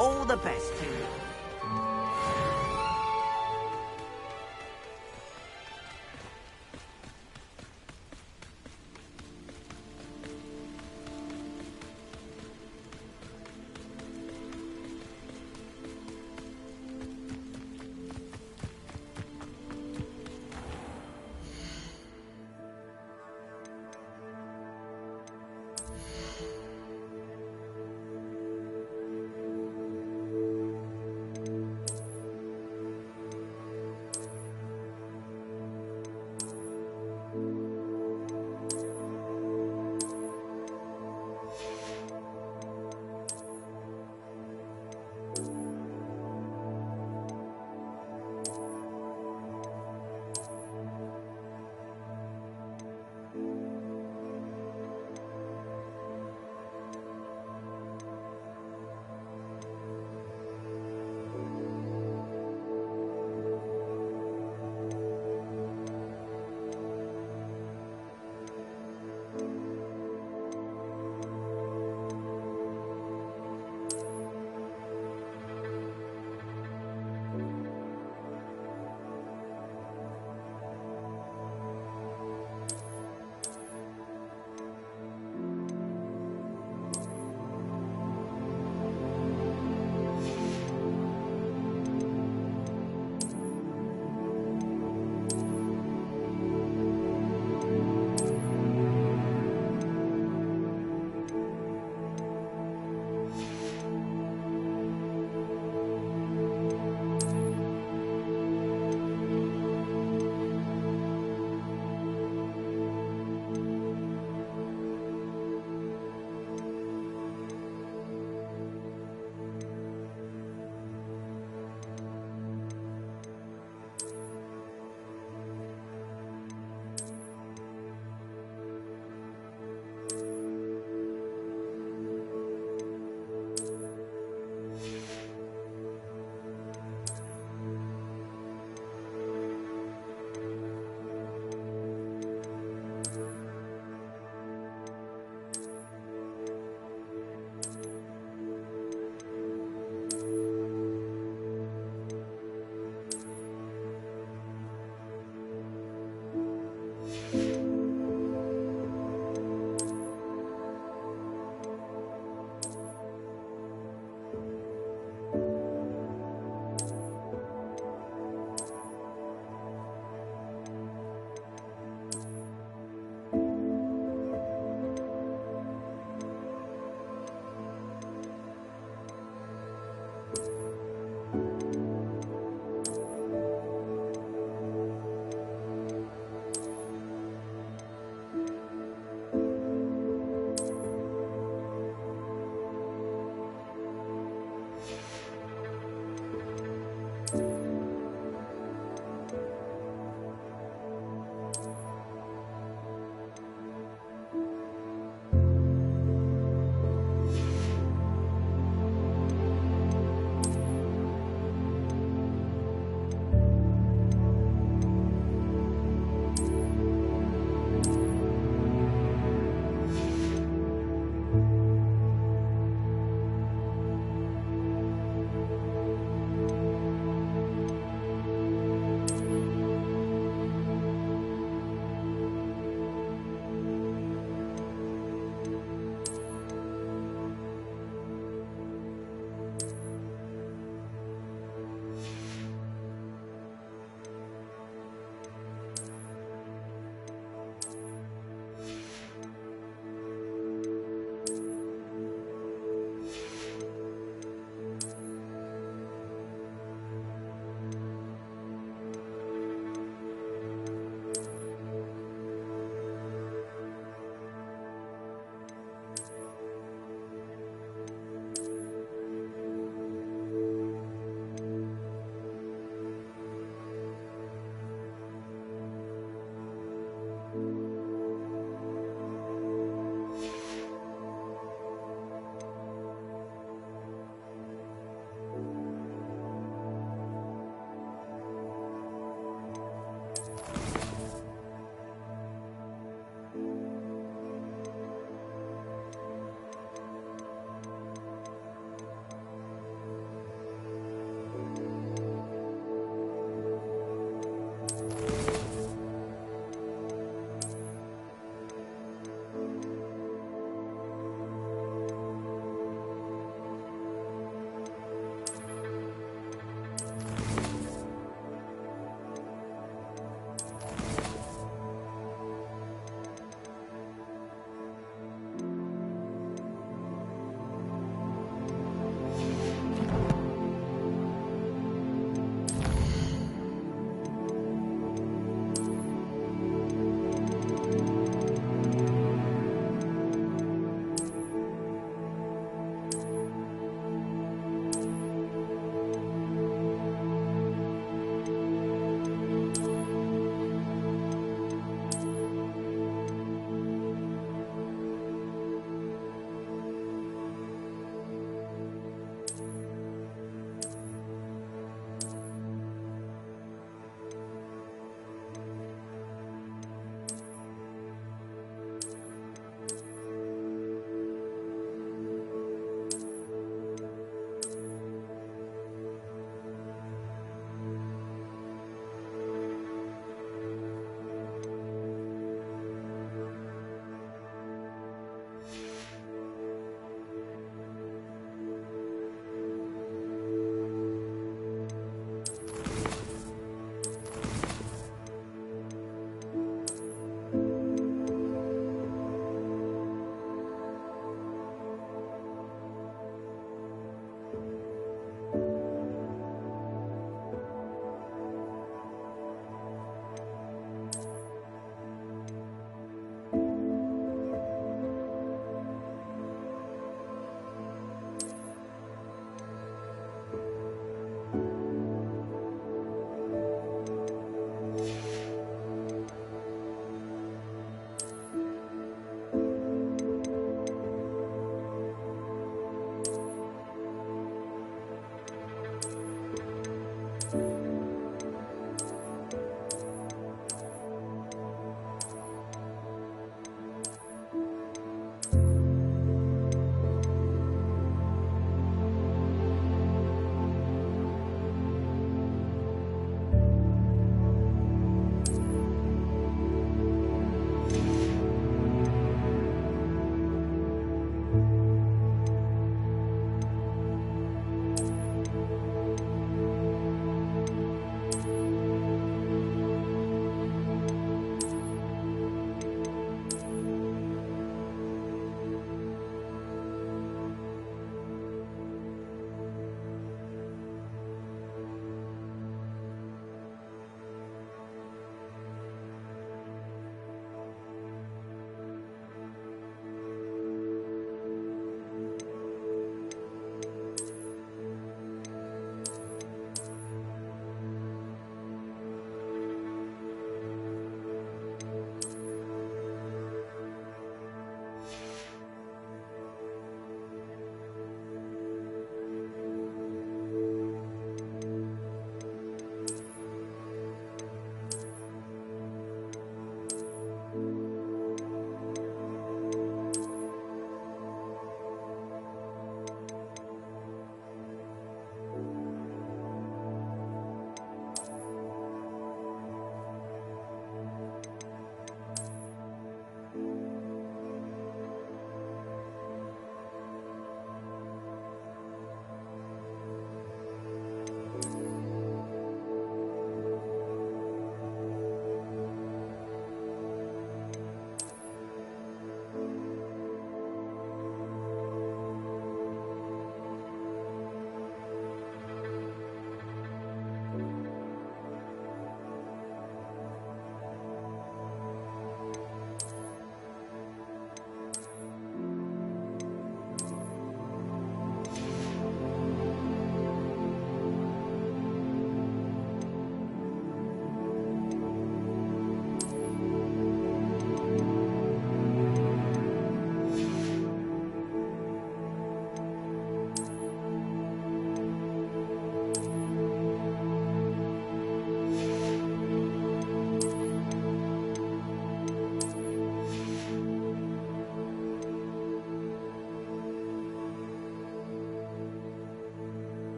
All the best to you.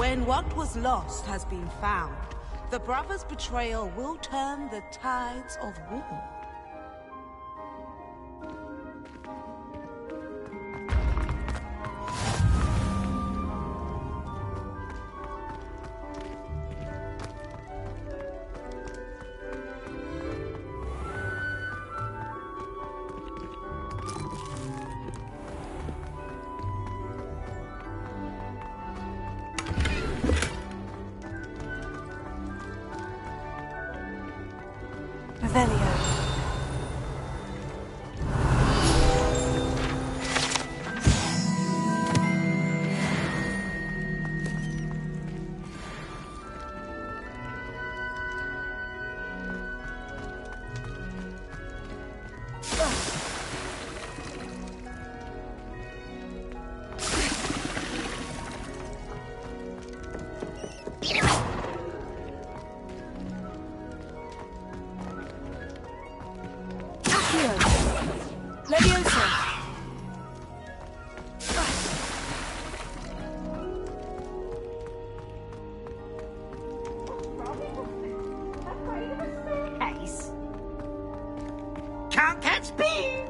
When what was lost has been found, the brothers' betrayal will turn the tides of war. Revelio. Can't catch me!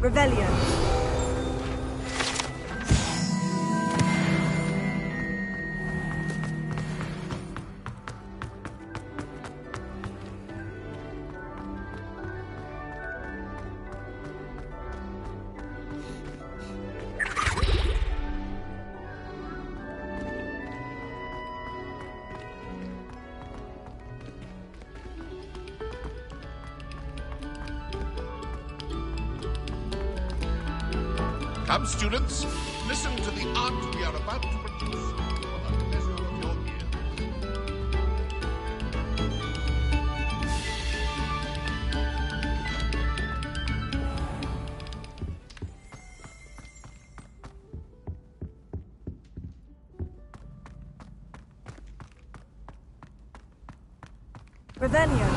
Revelio. Come, students, listen to the art we are about to produce for the pleasure of your ears. Revelio.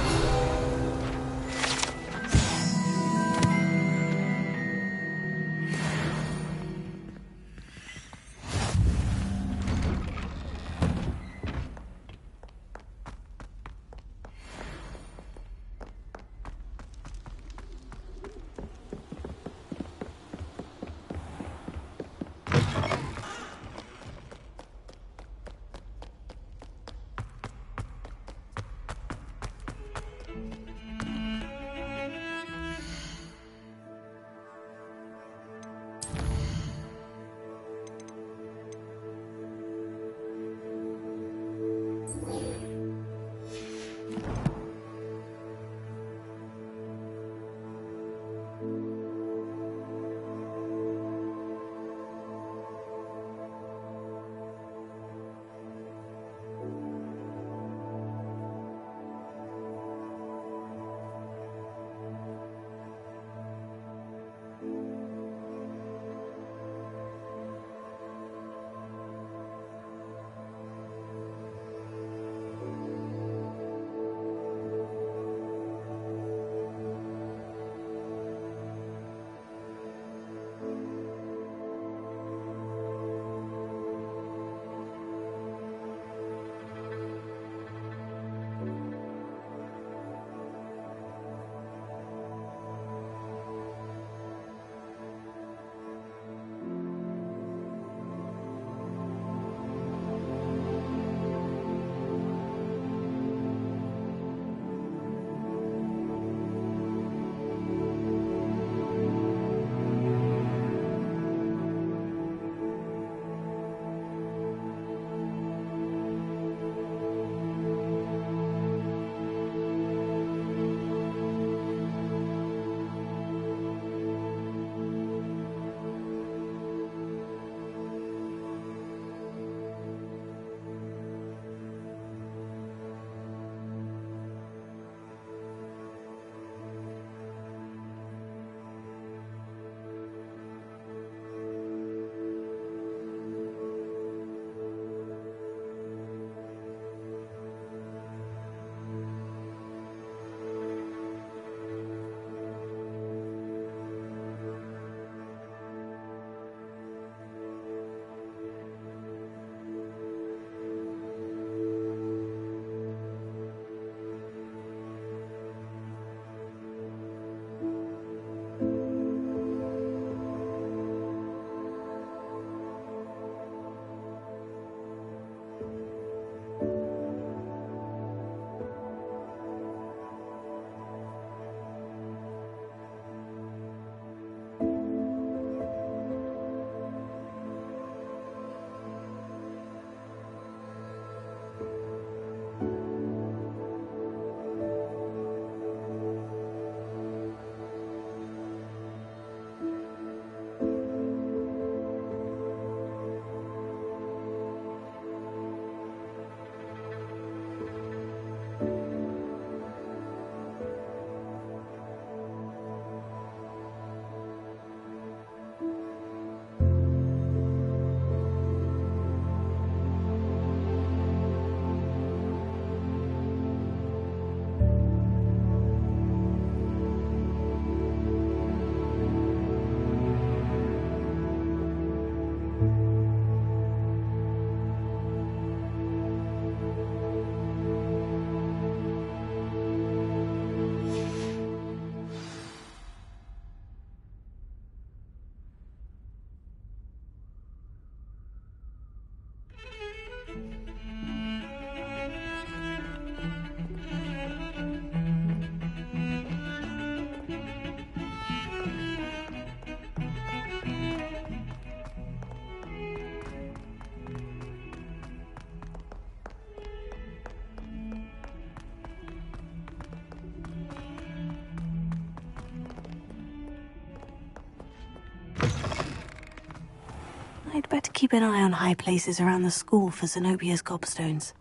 I'd better keep an eye on high places around the school for Zenobia's gobstones.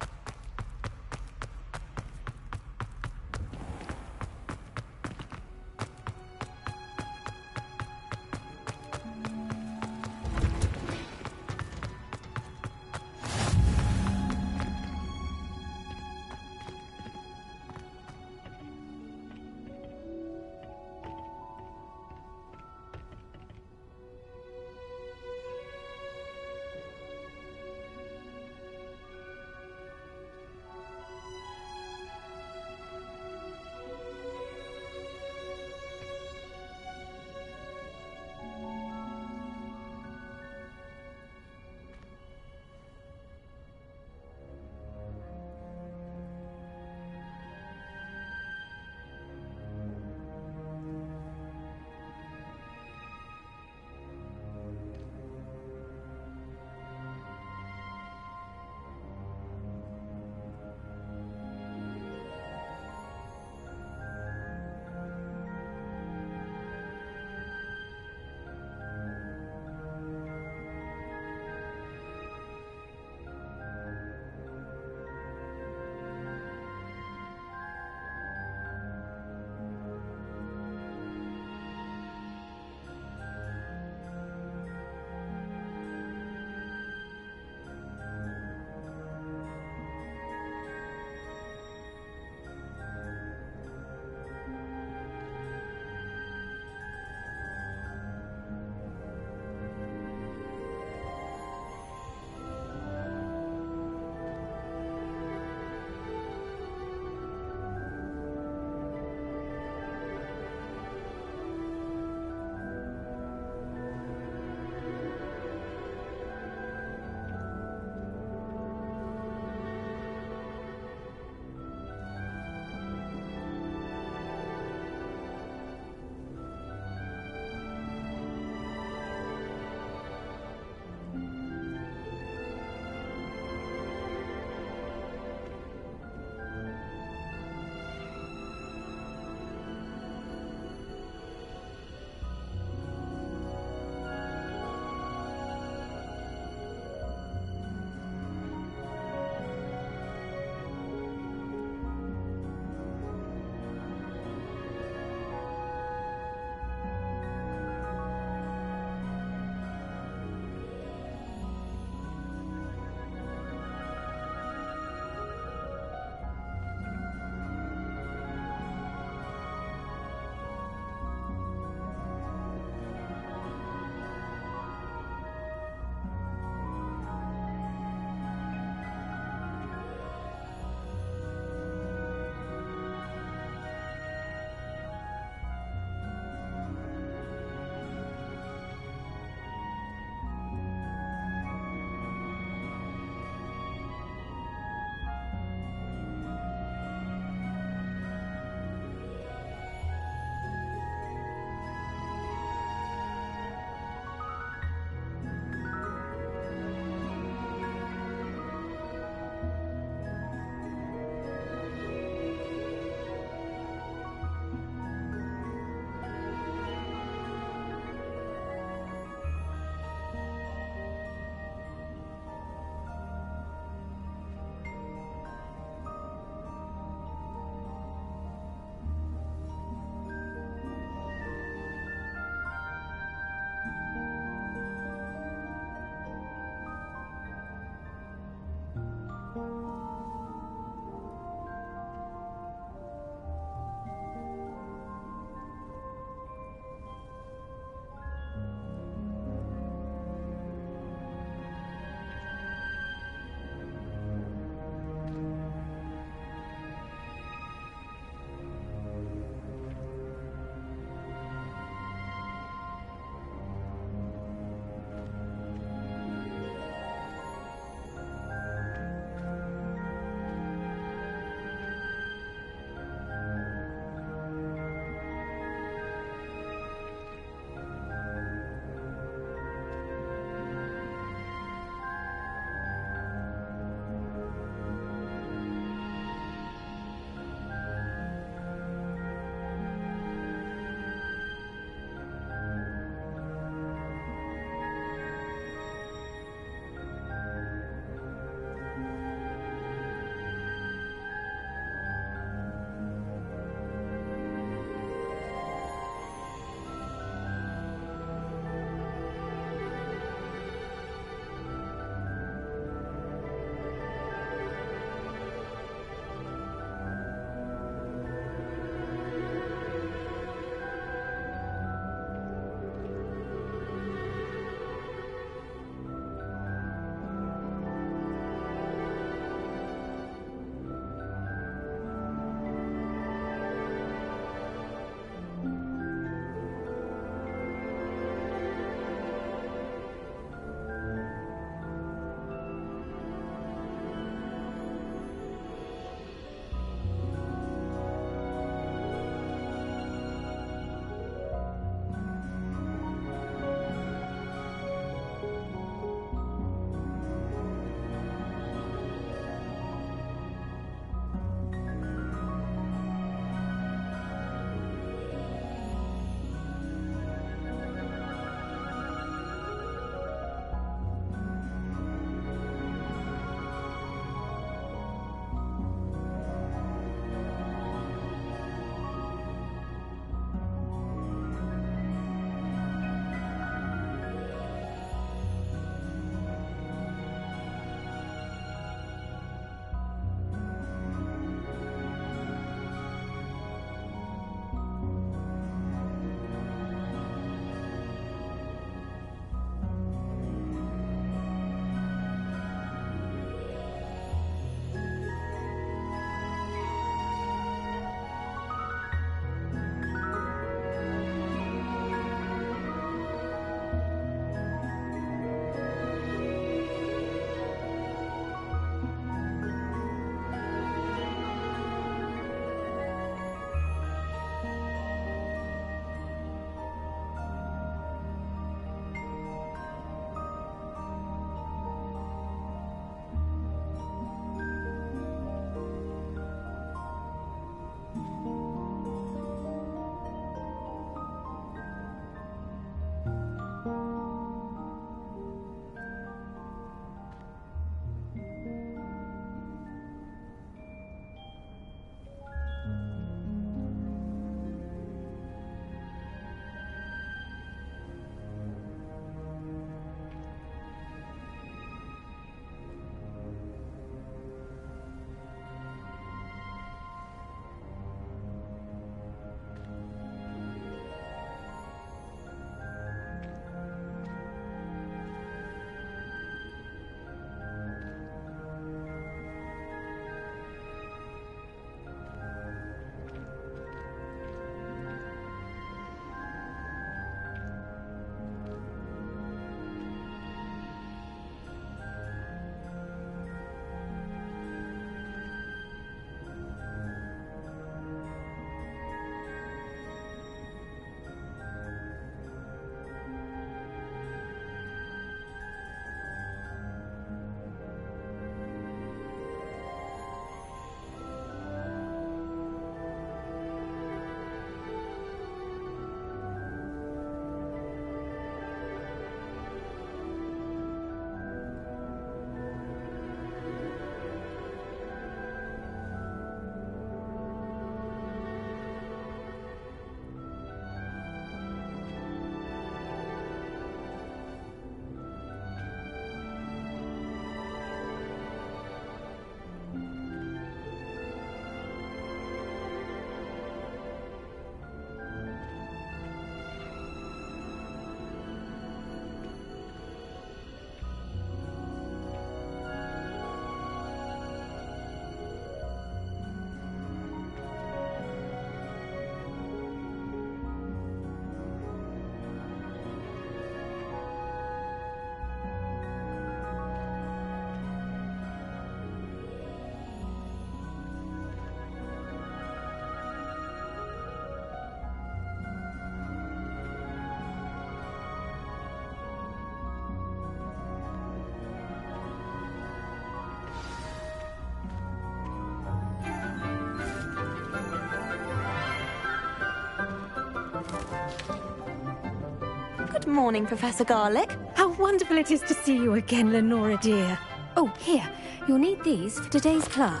Good morning, Professor Garlic. How wonderful it is to see you again, Lenora dear. Oh, here. You'll need these for today's class.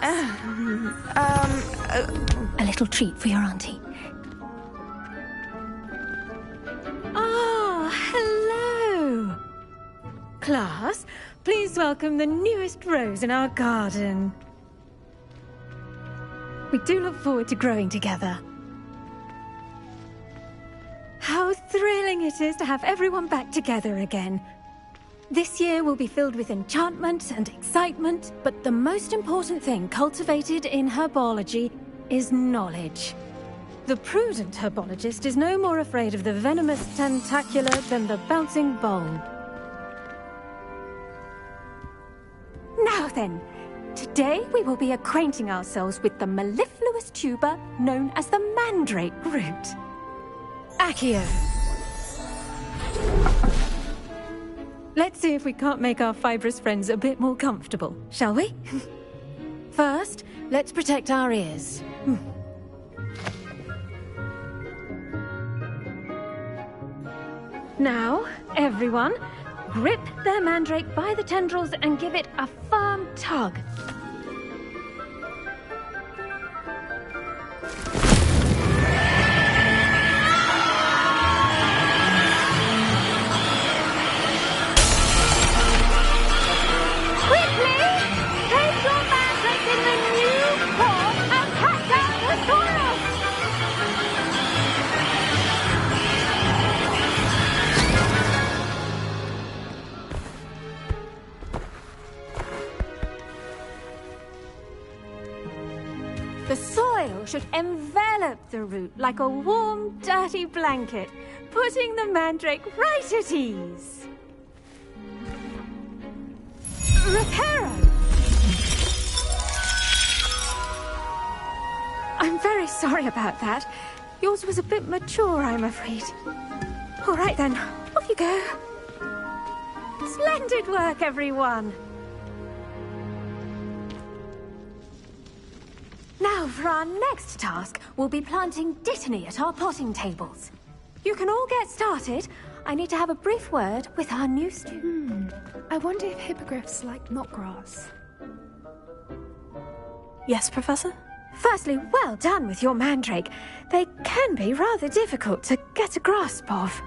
A little treat for your auntie. Ah, hello. Class, please welcome the newest rose in our garden. We do look forward to growing together. How thrilling it is to have everyone back together again. This year will be filled with enchantment and excitement, but the most important thing cultivated in herbology is knowledge. The prudent herbologist is no more afraid of the venomous tentacular than the bouncing bulb. Now then, today we will be acquainting ourselves with the mellifluous tuber known as the mandrake root. Accio. Let's see if we can't make our fibrous friends a bit more comfortable, shall we? First, let's protect our ears. Now, everyone, grip their mandrake by the tendrils and give it a firm tug. The soil should envelop the root like a warm, dirty blanket, putting the mandrake right at ease. Reparo! I'm very sorry about that. Yours was a bit mature, I'm afraid. All right then, off you go. Splendid work, everyone. Now, for our next task, we'll be planting dittany at our potting tables. You can all get started. I need to have a brief word with our new student. I wonder if hippogriffs like knotgrass. Yes, Professor? Firstly, well done with your mandrake. They can be rather difficult to get a grasp of.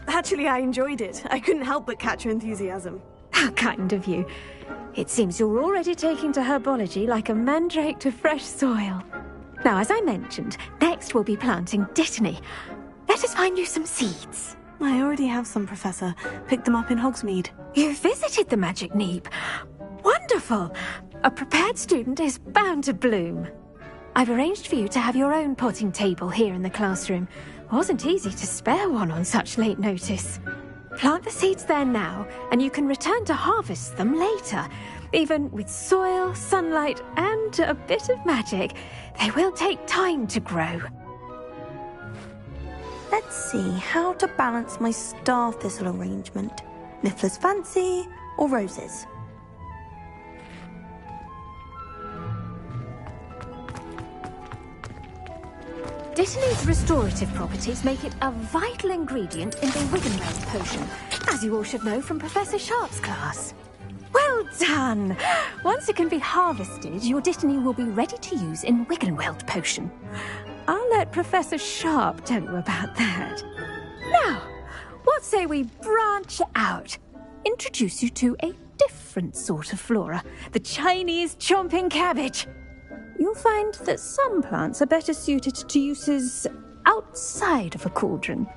Actually, I enjoyed it. I couldn't help but catch your enthusiasm. How kind of you. It seems you're already taking to herbology like a mandrake to fresh soil. Now, as I mentioned, next we'll be planting dittany. Let us find you some seeds. I already have some, Professor. Picked them up in Hogsmeade. You visited the Magic Neep. Wonderful! A prepared student is bound to bloom. I've arranged for you to have your own potting table here in the classroom. Wasn't easy to spare one on such late notice. Plant the seeds there now, and you can return to harvest them later. Even with soil, sunlight, and a bit of magic, they will take time to grow. Let's see how to balance my star thistle arrangement. Niffler's Fancy or roses? Dittany's restorative properties make it a vital ingredient in the Wiggenweld potion, as you all should know from Professor Sharp's class. Well done! Once it can be harvested, your dittany will be ready to use in Wiggenweld potion. I'll let Professor Sharp tell you about that. Now, what say we branch out? Introduce you to a different sort of flora, the Chinese chomping cabbage. You'll find that some plants are better suited to uses outside of a cauldron.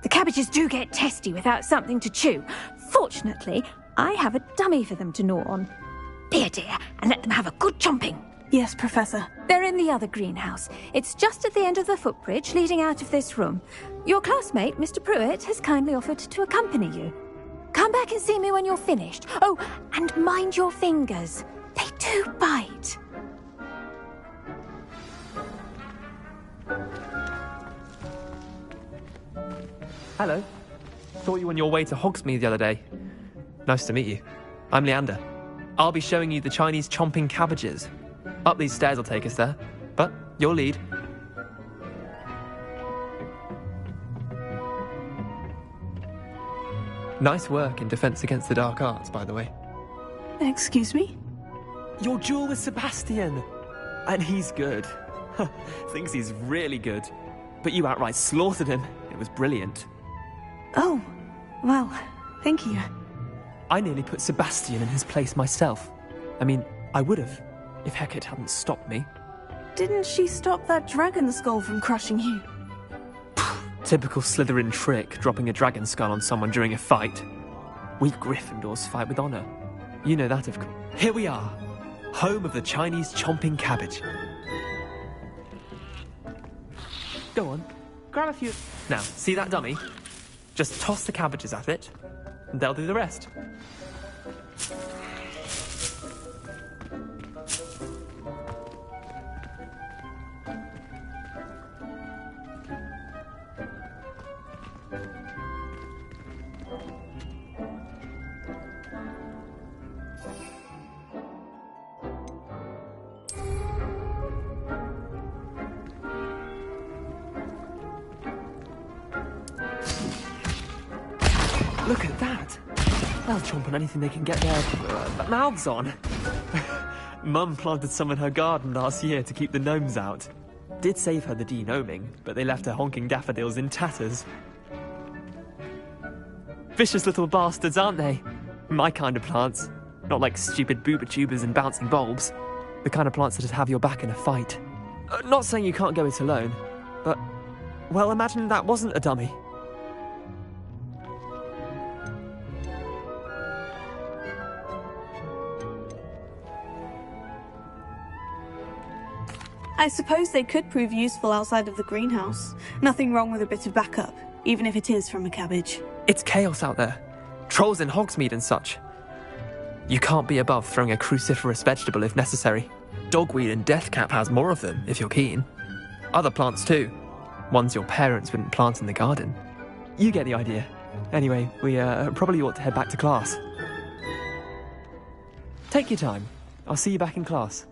The cabbages do get testy without something to chew. Fortunately, I have a dummy for them to gnaw on. Here, dear, and let them have a good chomping. Yes, Professor. They're in the other greenhouse. It's just at the end of the footbridge leading out of this room. Your classmate, Mr. Pruitt, has kindly offered to accompany you. Come back and see me when you're finished. Oh, and mind your fingers. They do bite. Hello. Thought you were on your way to Hogsmeade the other day. Nice to meet you. I'm Leander. I'll be showing you the Chinese chomping cabbages. Up these stairs will take us there, but your lead. Nice work in Defense Against the Dark Arts, by the way. Excuse me? Your duel with Sebastian! And he's good. Thinks he's really good. But you outright slaughtered him. It was brilliant. Oh, well, thank you. I nearly put Sebastian in his place myself. I mean, I would have, if Hecate hadn't stopped me. Didn't she stop that dragon skull from crushing you? Typical Slytherin trick, dropping a dragon skull on someone during a fight. We Gryffindors fight with honor. You know that, of course. Here we are, home of the Chinese chomping cabbage. Go on, grab a few... Now, see that dummy? Just toss the cabbages at it, and they'll do the rest. Look at that! They'll chomp on anything they can get their mouths on. Mum planted some in her garden last year to keep the gnomes out. Did save her the de-gnoming, but they left her honking daffodils in tatters. Vicious little bastards, aren't they? My kind of plants. Not like stupid booba-tubers and bouncing bulbs. The kind of plants that'd have your back in a fight. Not saying you can't go it alone, but... well, imagine that wasn't a dummy. I suppose they could prove useful outside of the greenhouse. Nothing wrong with a bit of backup, even if it is from a cabbage. It's chaos out there. Trolls in Hogsmeade and such. You can't be above throwing a cruciferous vegetable if necessary. Dogweed and deathcap has more of them, if you're keen. Other plants too. Ones your parents wouldn't plant in the garden. You get the idea. Anyway, we probably ought to head back to class. Take your time. I'll see you back in class.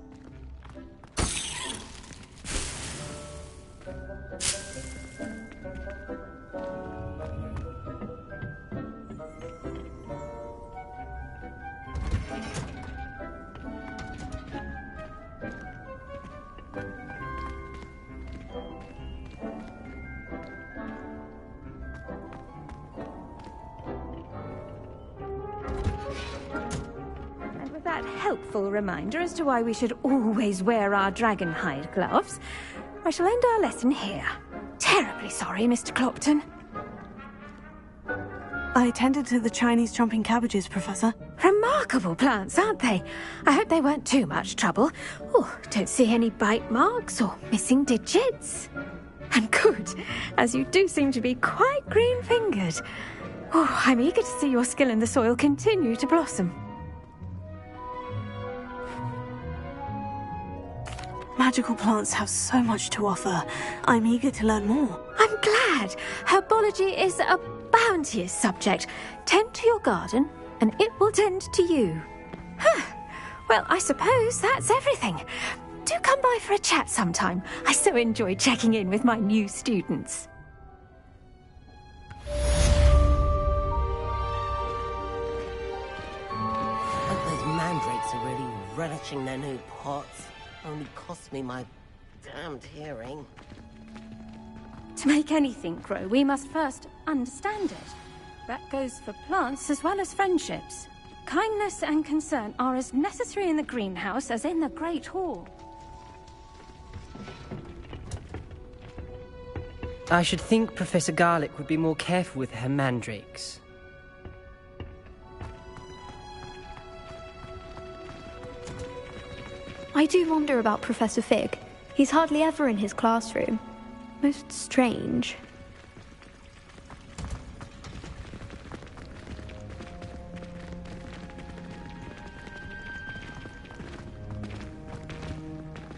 Helpful reminder as to why we should always wear our dragon hide gloves, I shall end our lesson here. Terribly sorry, Mr. Clopton. I attended to the Chinese chomping cabbages, Professor. Remarkable plants, aren't they? I hope they weren't too much trouble. Oh, don't see any bite marks or missing digits. And good, as you do seem to be quite green-fingered. Oh, I'm eager to see your skill in the soil continue to blossom. Magical plants have so much to offer. I'm eager to learn more. I'm glad. Herbology is a bounteous subject. Tend to your garden, and it will tend to you. Well, I suppose that's everything. Do come by for a chat sometime. I so enjoy checking in with my new students. Those mandrakes are really relishing their new pots. Only cost me my damned hearing. To make anything grow, we must first understand it. That goes for plants as well as friendships. Kindness and concern are as necessary in the greenhouse as in the Great Hall. I should think Professor Garlick would be more careful with her mandrakes. I do wonder about Professor Fig. He's hardly ever in his classroom. Most strange.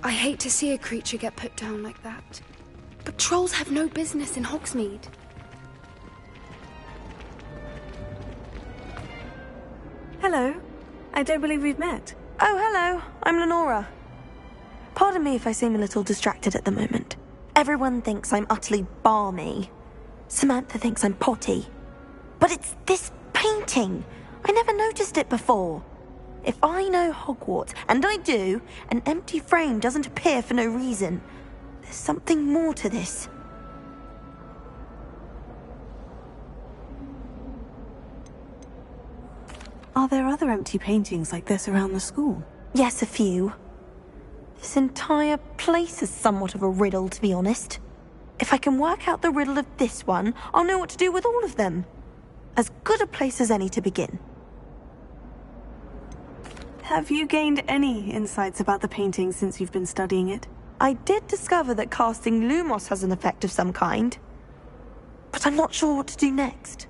I hate to see a creature get put down like that. But trolls have no business in Hogsmeade. Hello. I don't believe we've met. Oh, hello. I'm Lenora. Pardon me if I seem a little distracted at the moment. Everyone thinks I'm utterly balmy. Samantha thinks I'm potty. But it's this painting! I never noticed it before. If I know Hogwarts, and I do, an empty frame doesn't appear for no reason. There's something more to this. Are there other empty paintings like this around the school? Yes, a few. This entire place is somewhat of a riddle, to be honest. If I can work out the riddle of this one, I'll know what to do with all of them. As good a place as any to begin. Have you gained any insights about the painting since you've been studying it? I did discover that casting Lumos has an effect of some kind. But I'm not sure what to do next.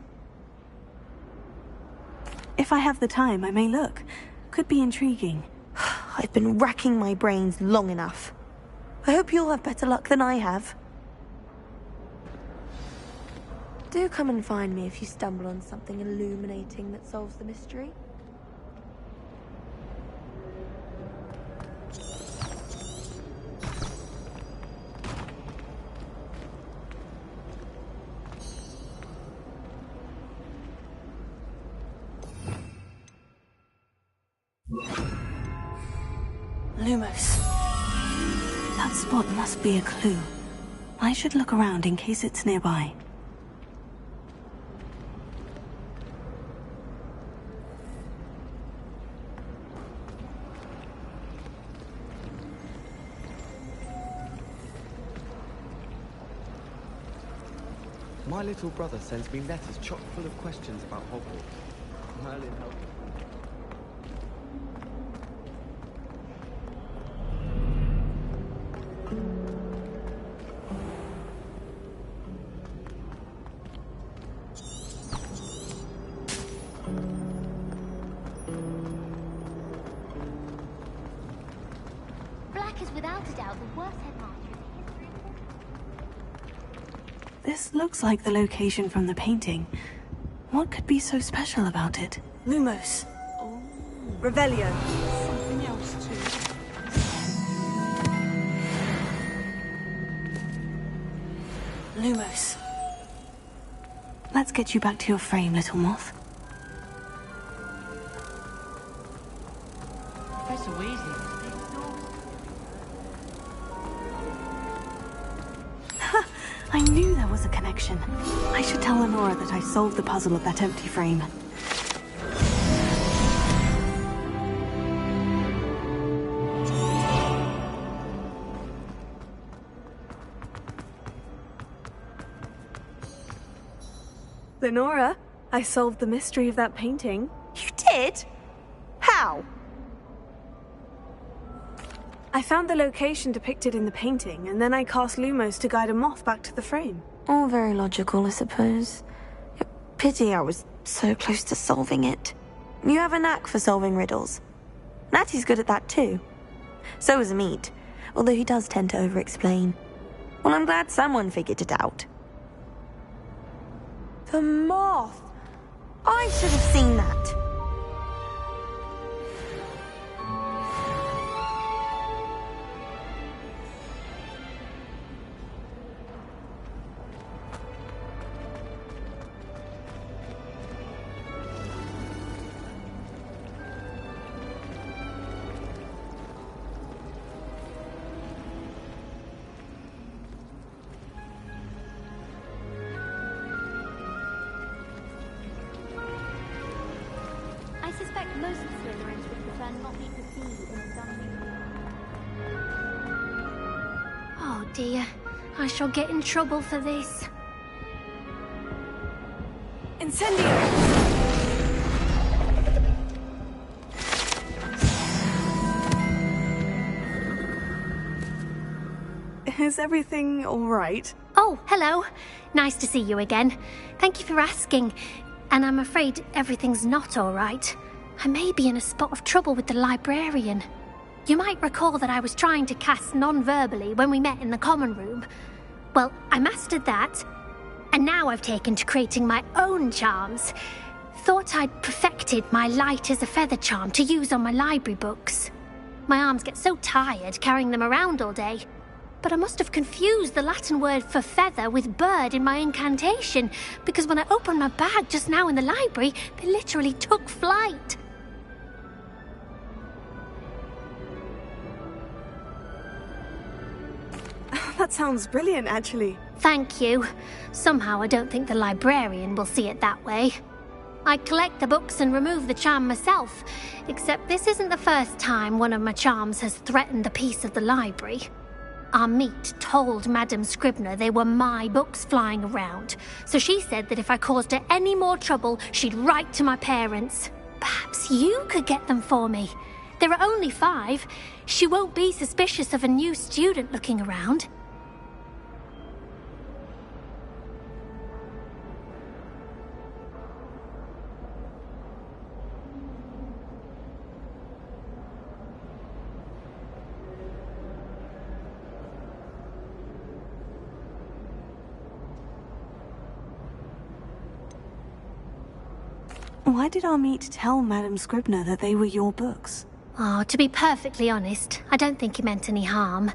If I have the time, I may look. Could be intriguing. I've been racking my brains long enough. I hope you'll have better luck than I have. Do come and find me if you stumble on something illuminating that solves the mystery. Lumos. That spot must be a clue. I should look around in case it's nearby. My little brother sends me letters chock full of questions about Hogwarts. Merlin helped. Black is without a doubt the worst headmaster. This looks like the location from the painting. What could be so special about it? Lumos. Revelio. Something else too. Lumos. Let's get you back to your frame, little moth. Professor Weasley. I knew there was a connection. I should tell Lenora that I solved the puzzle of that empty frame. Lenora, I solved the mystery of that painting. You did? How? I found the location depicted in the painting, and then I cast Lumos to guide a moth back to the frame. All very logical, I suppose. Pity I was so close to solving it. You have a knack for solving riddles. Natty's good at that too. So is Amit, although he does tend to over-explain. Well, I'm glad someone figured it out. The moth! I should have seen that. I suspect most Slytherins would prefer not to be seen in a dungeon. Oh dear, I shall get in trouble for this. Incendio! Is everything all right? Oh, hello. Nice to see you again. Thank you for asking. And I'm afraid everything's not all right. I may be in a spot of trouble with the librarian. You might recall that I was trying to cast non-verbally when we met in the common room. Well, I mastered that. And now I've taken to creating my own charms. Thought I'd perfected my light as a feather charm to use on my library books. My arms get so tired carrying them around all day. but I must have confused the Latin word for feather with bird in my incantation, because when I opened my bag just now in the library, they literally took flight. That sounds brilliant, actually. Thank you. Somehow I don't think the librarian will see it that way. I collect the books and remove the charm myself, except this isn't the first time one of my charms has threatened the peace of the library. Our meet told Madame Scribner they were my books flying around, so she said that if I caused her any more trouble, she'd write to my parents. Perhaps you could get them for me. There are only 5. She won't be suspicious of a new student looking around. Why did our meet tell Madame Scribner that they were your books? Oh, to be perfectly honest, I don't think he meant any harm.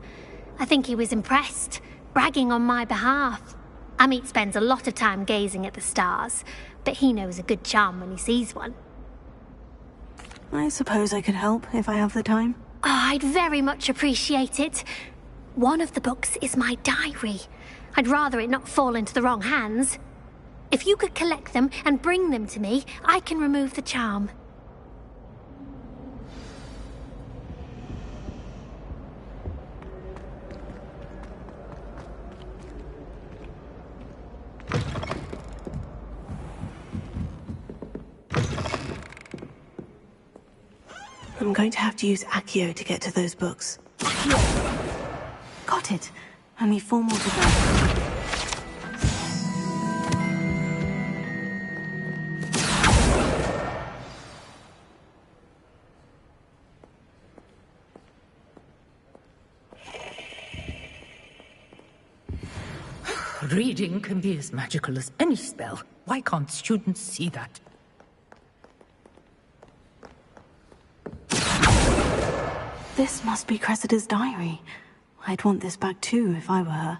I think he was impressed, bragging on my behalf. Amit spends a lot of time gazing at the stars, but he knows a good charm when he sees one. I suppose I could help if I have the time. Oh, I'd very much appreciate it. One of the books is my diary. I'd rather it not fall into the wrong hands. If you could collect them and bring them to me, I can remove the charm. I'm going to have to use Accio to get to those books. Got it. Only 4 more to go. Reading can be as magical as any spell. Why can't students see that? This must be Cressida's diary. I'd want this back too if I were her.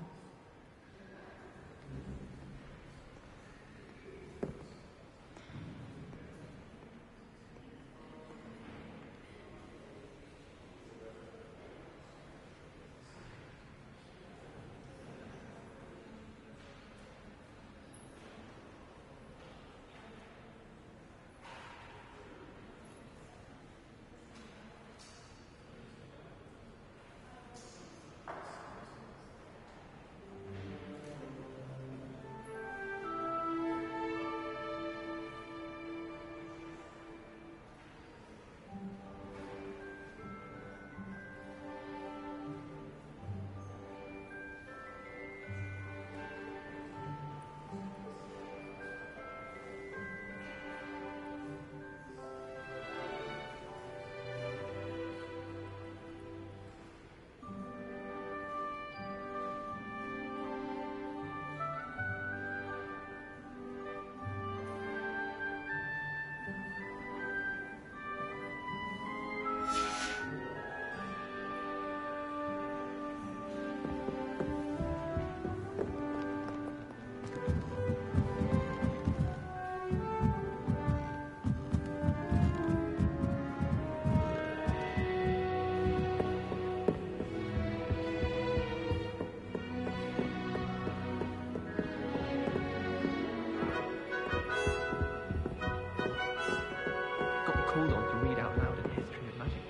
Called on to read out loud a history of magic.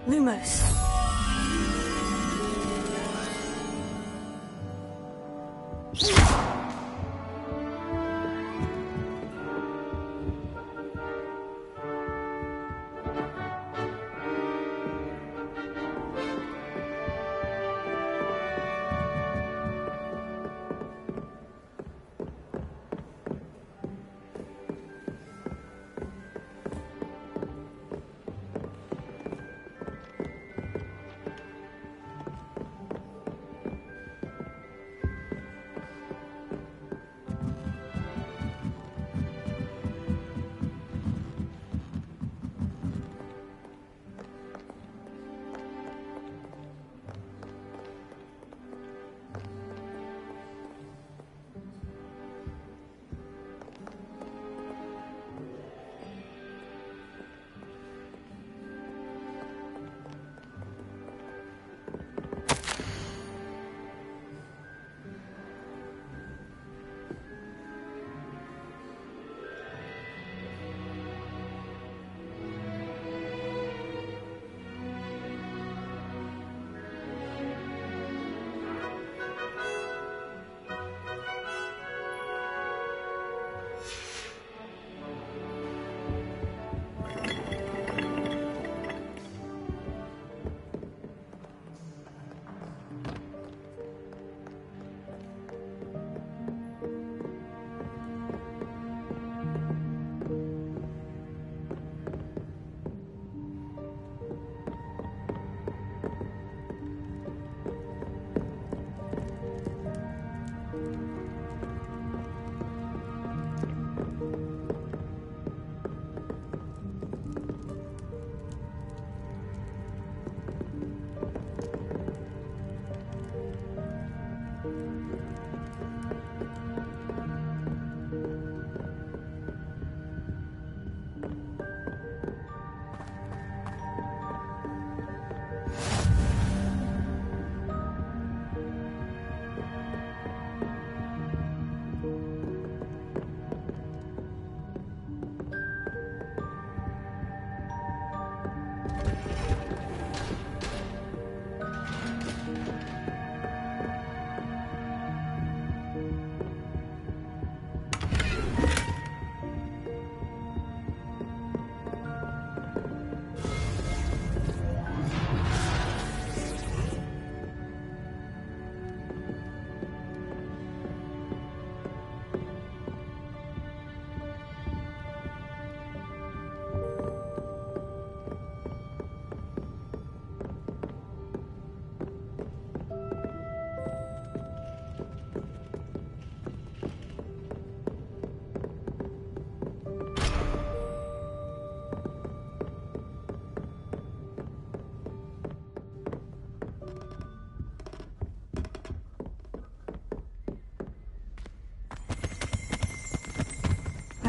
Lumos.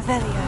Revelio.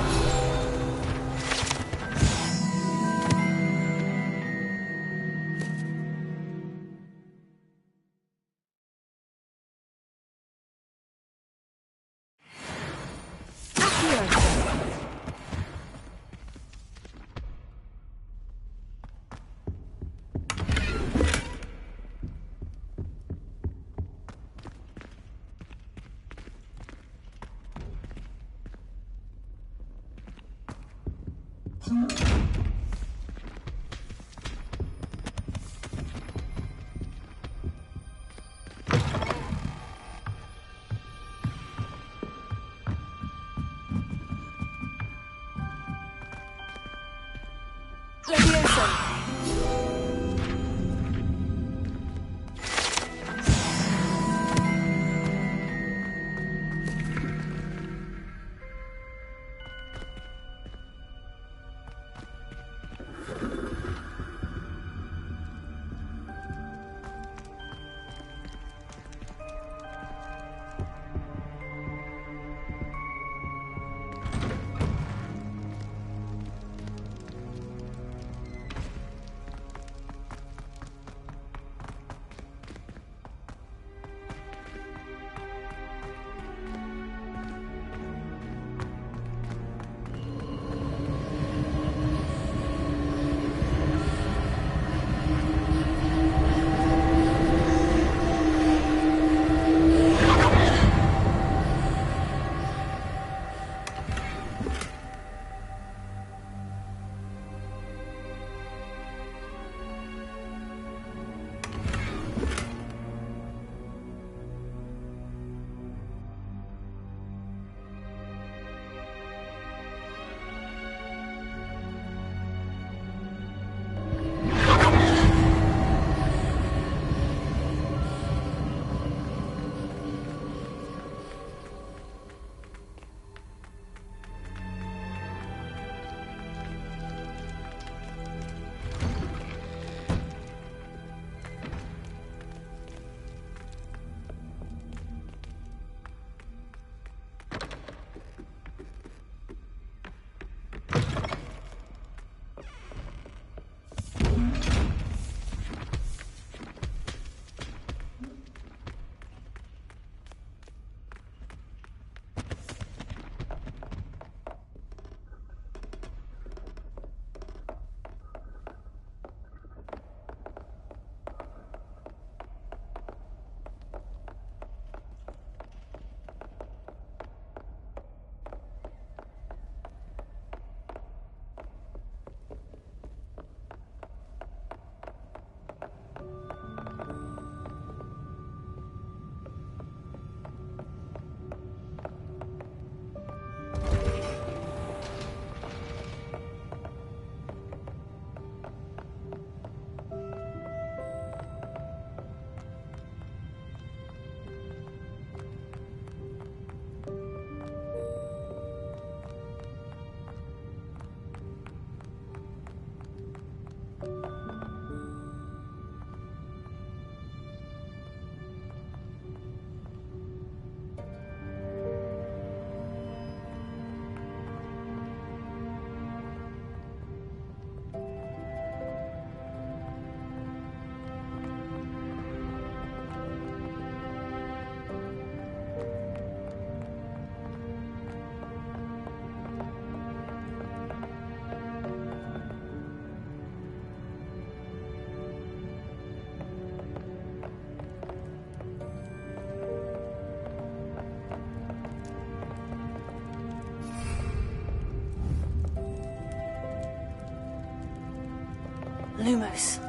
Lumos.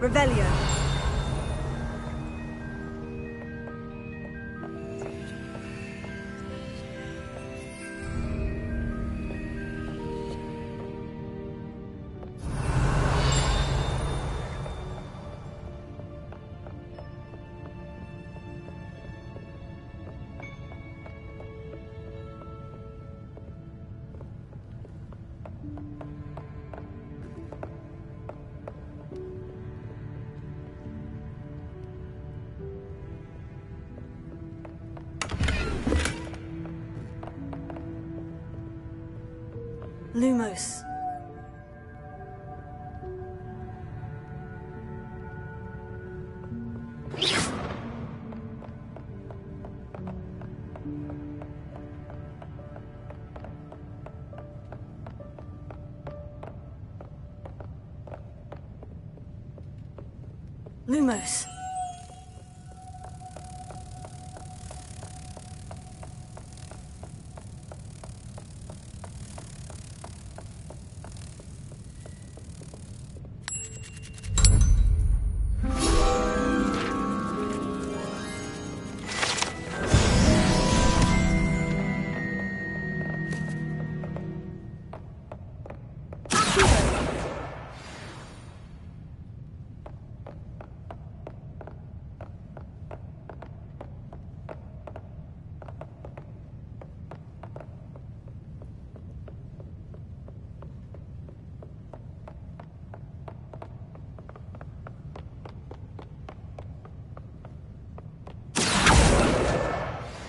Revelio. Lumos. Lumos.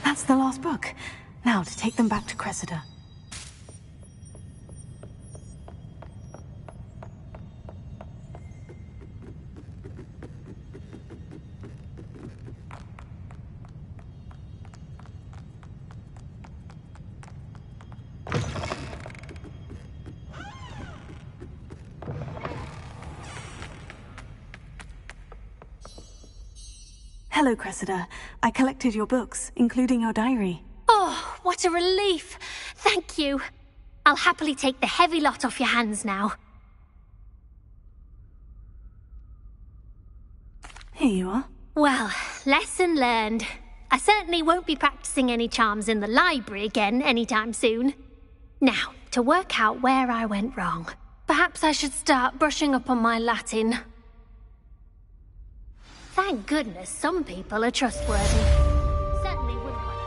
That's the last book. Now to take them back to Cressida. Hello, Cressida. I collected your books, including your diary. Oh, what a relief. Thank you. I'll happily take the heavy lot off your hands now. Here you are. Well, lesson learned. I certainly won't be practicing any charms in the library again anytime soon. Now, to work out where I went wrong. Perhaps I should start brushing up on my Latin. Thank goodness some people are trustworthy. Certainly wouldn't want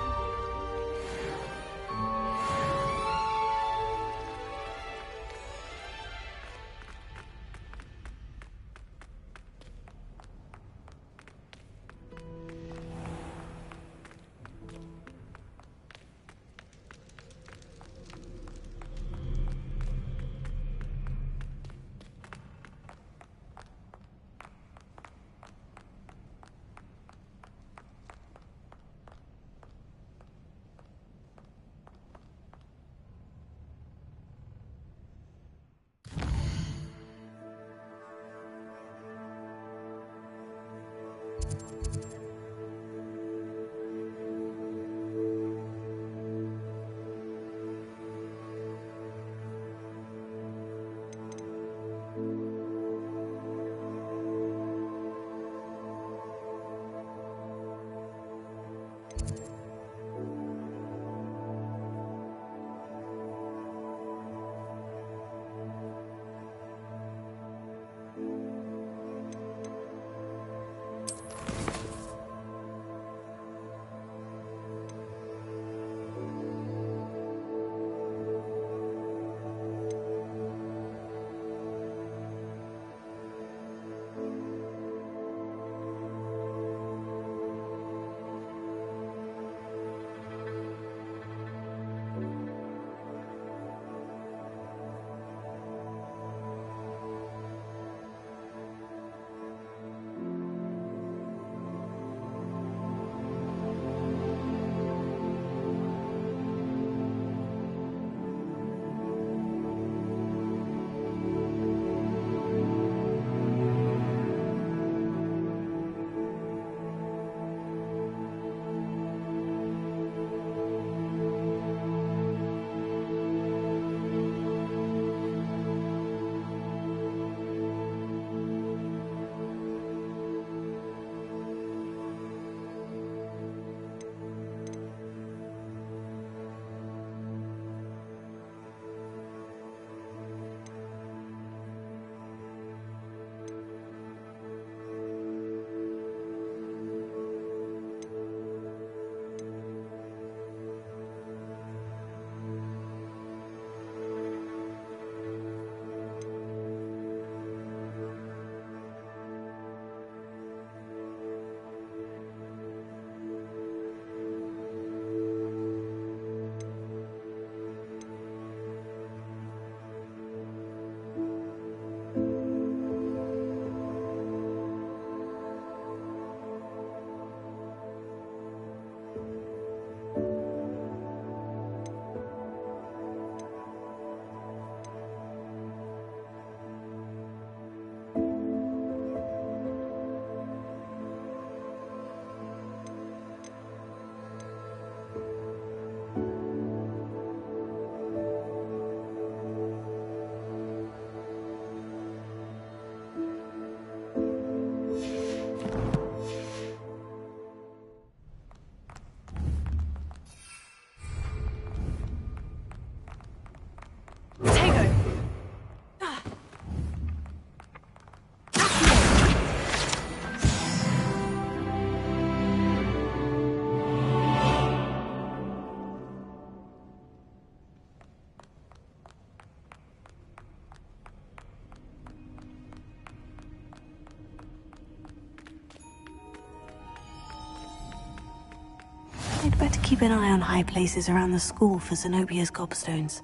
keep an eye on high places around the school for Zenobia's gobstones.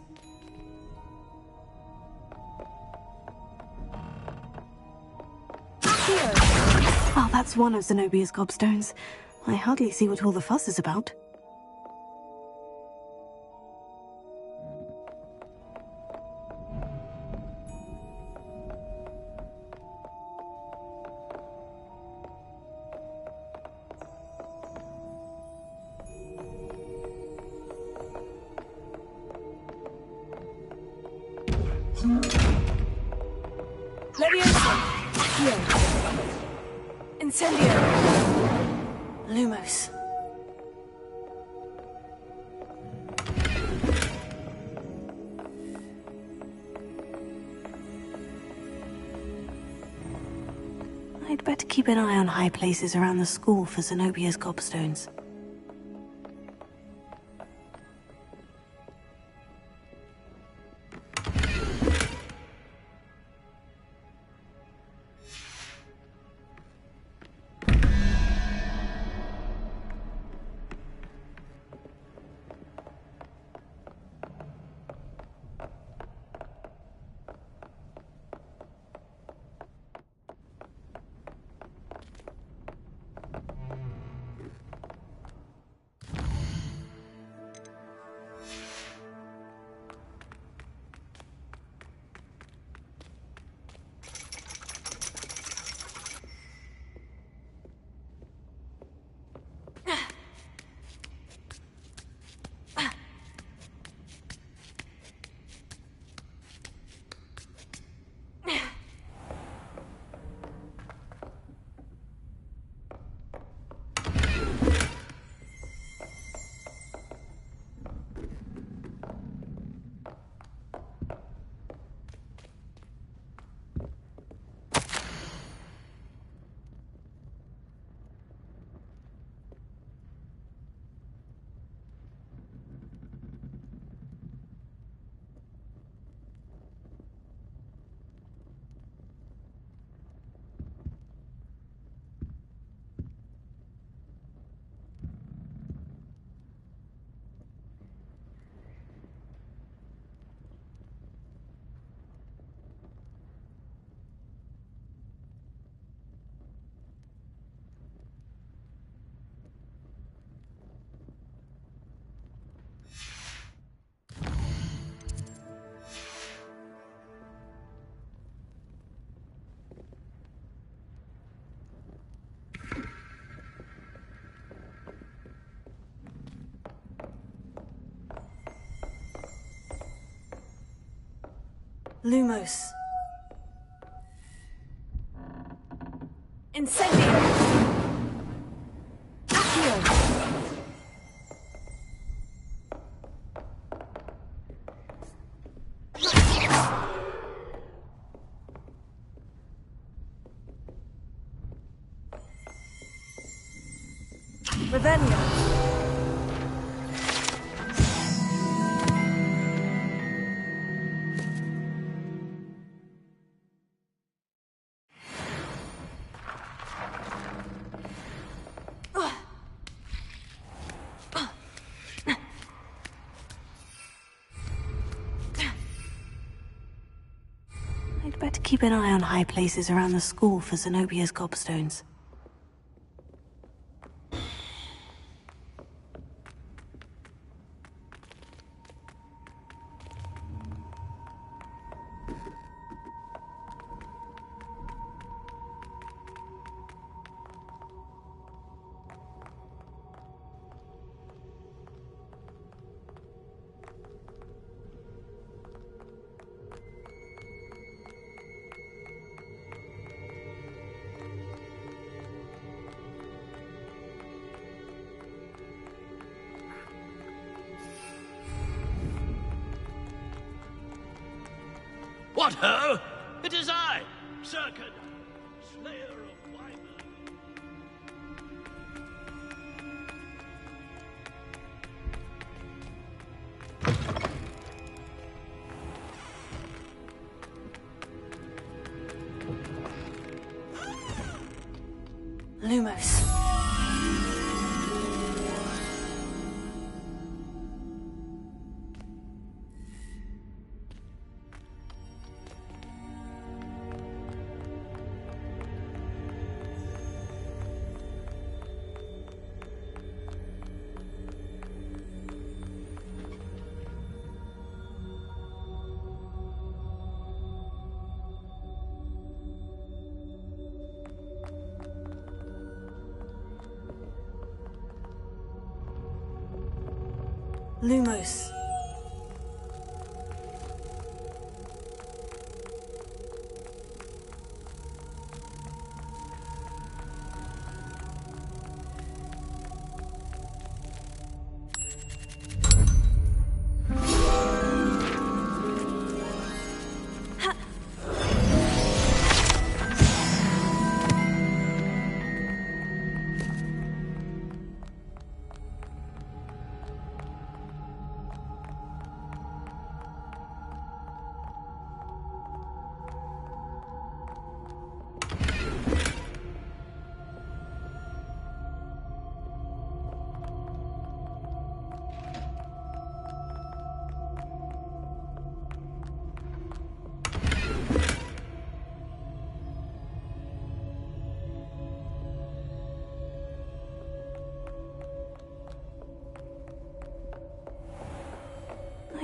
Well, that's one of Zenobia's gobstones. I hardly see what all the fuss is about. Incendio! Lumos. I'd better keep an eye on high places around the school for Zenobia's gobstones. Lumos. Incendio! Revelio. I'd better keep an eye on high places around the school for Zenobia's gobstones. What ho! It is I, Circad, slayer of wyvern. Lumos. Lumos.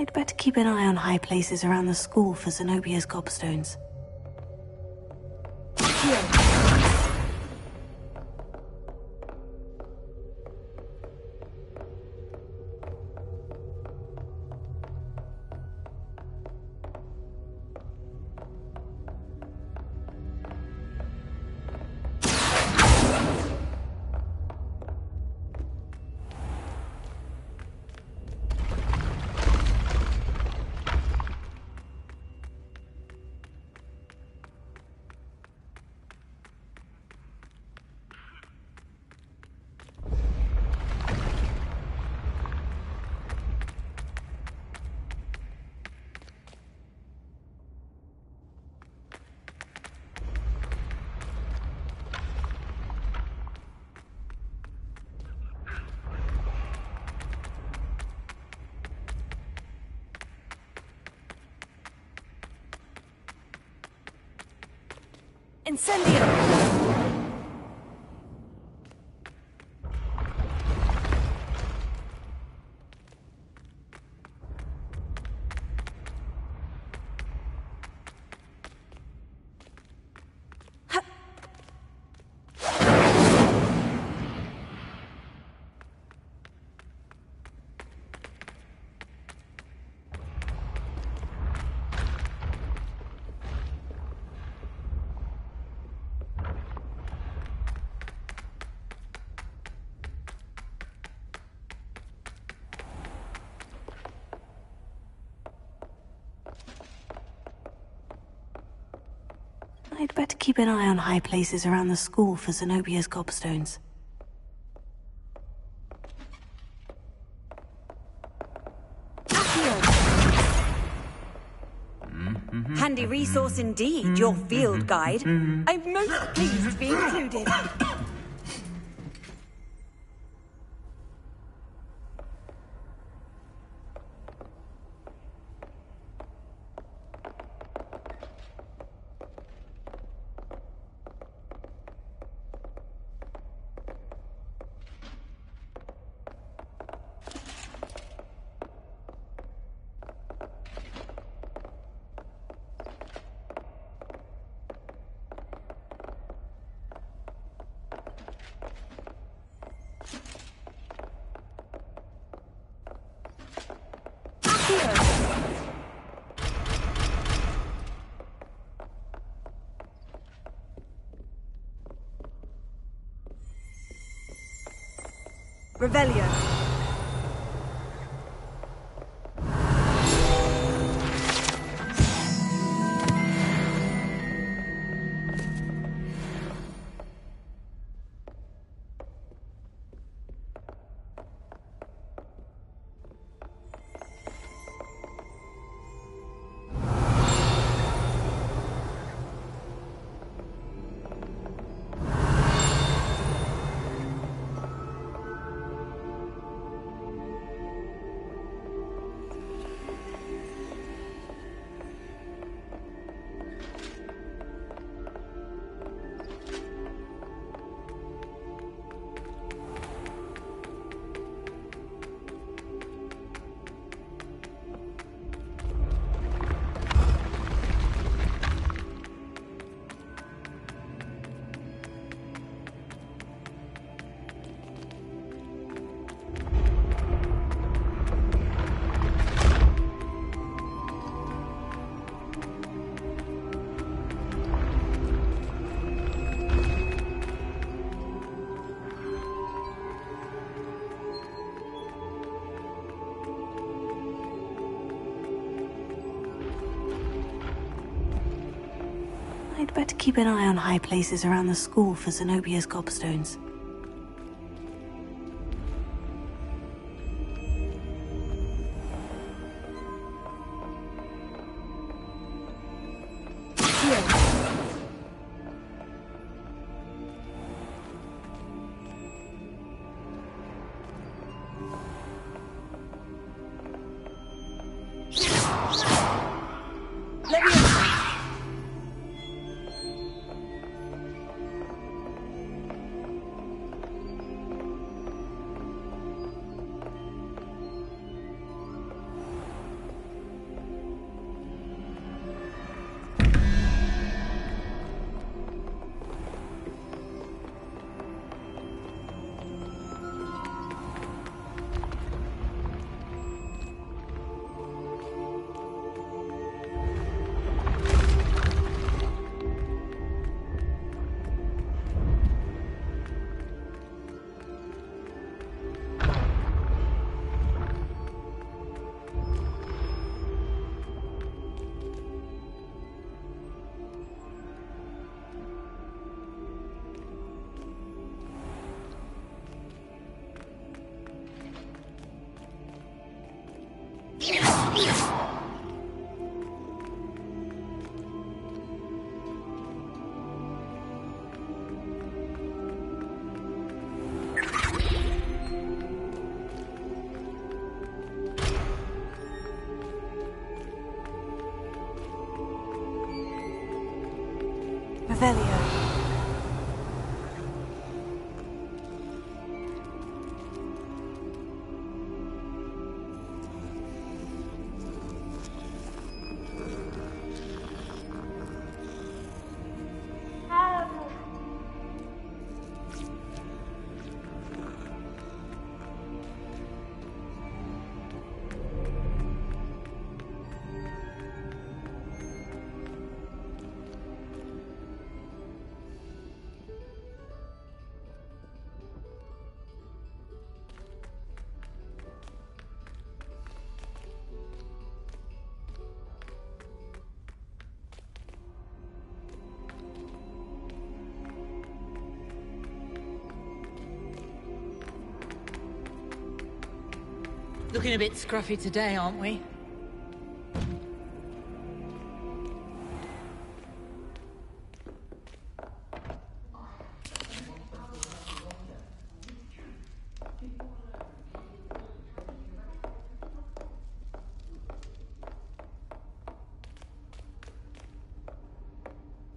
I'd better keep an eye on high places around the school for Zenobia's gobstones. Incendio! I'd better keep an eye on high places around the school for Zenobia's gobstones. Handy resource indeed, your field guide. I'm most pleased to be included. Revelio. I'd better keep an eye on high places around the school for Zenobia's gobstones. Revelio. Looking a bit scruffy today, aren't we?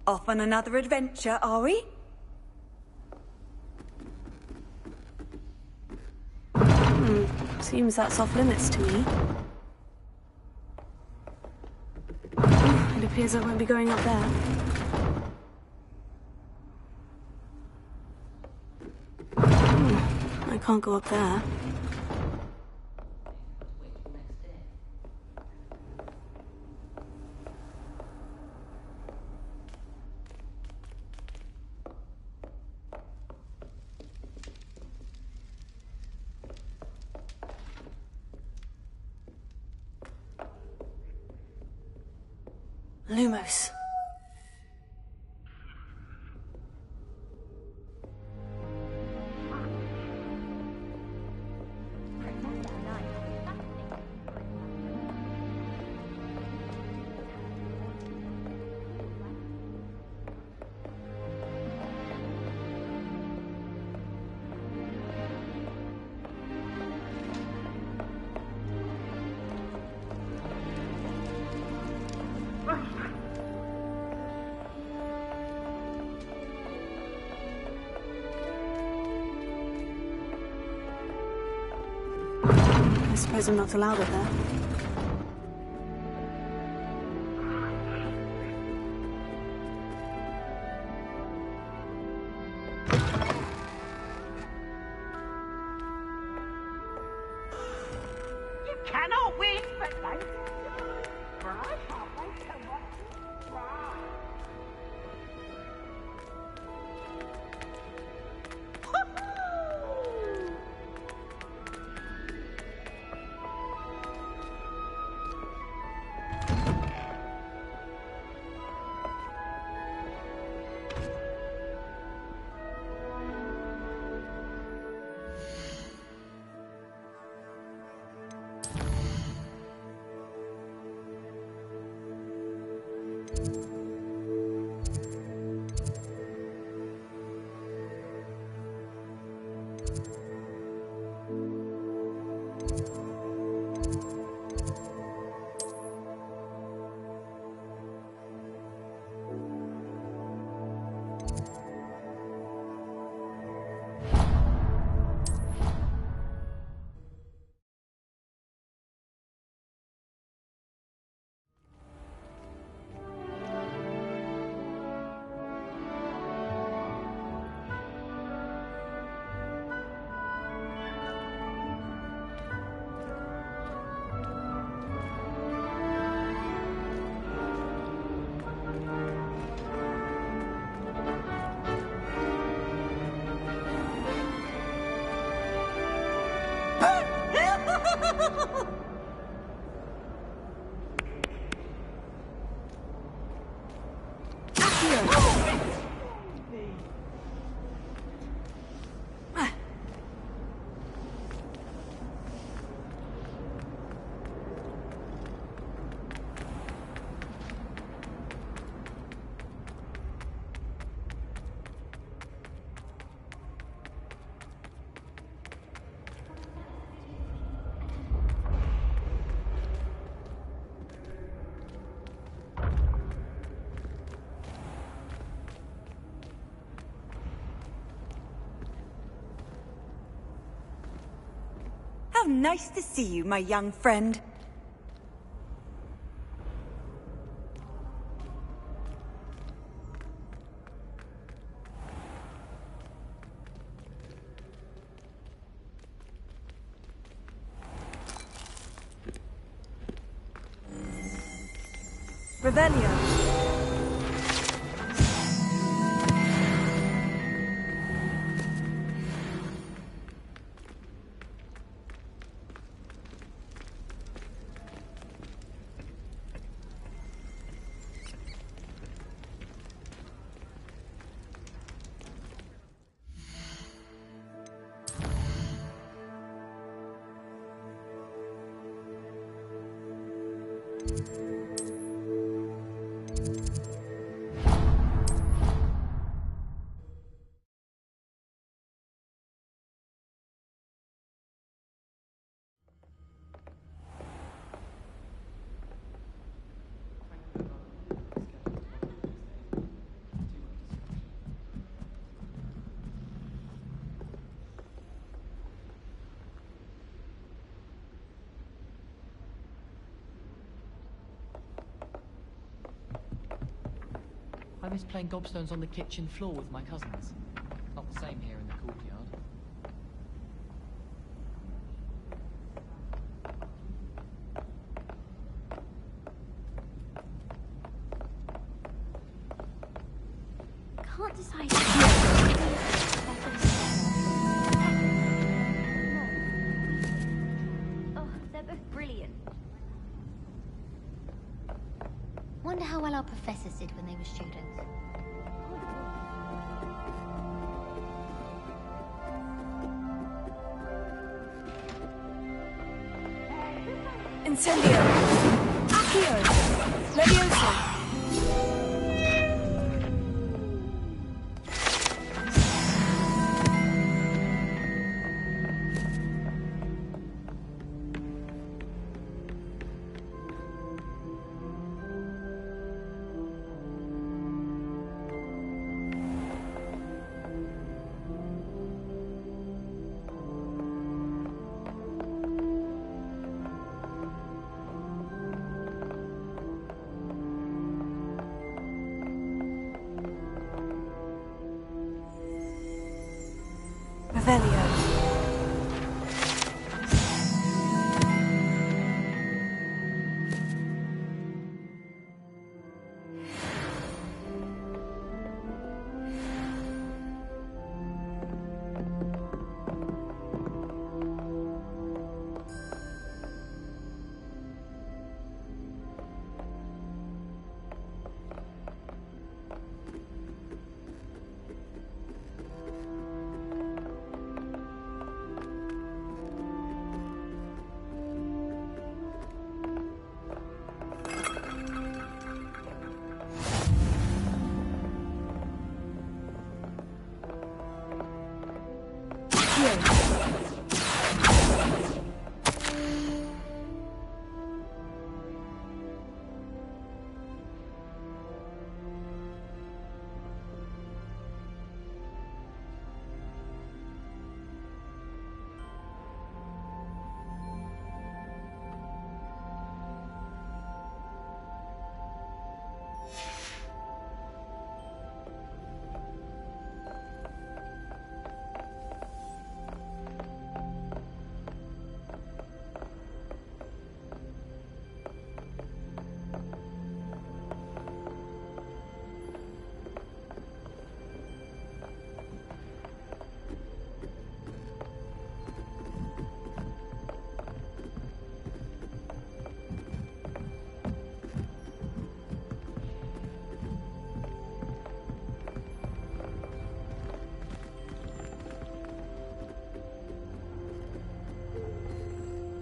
Off on another adventure, are we? Seems that's off limits to me. It appears I won't be going up there. I can't go up there. Lumos. I suppose I'm not allowed up there. You cannot win, but life is bright. I can't wait to watch you try. How nice to see you, my young friend. Revelio. I miss playing gobstones on the kitchen floor with my cousins. Not the same here in the courtyard. Can't decide. Oh, they're both brilliant. Wonder how well our professors did when they were students. Incendio. Accio. Leviosa.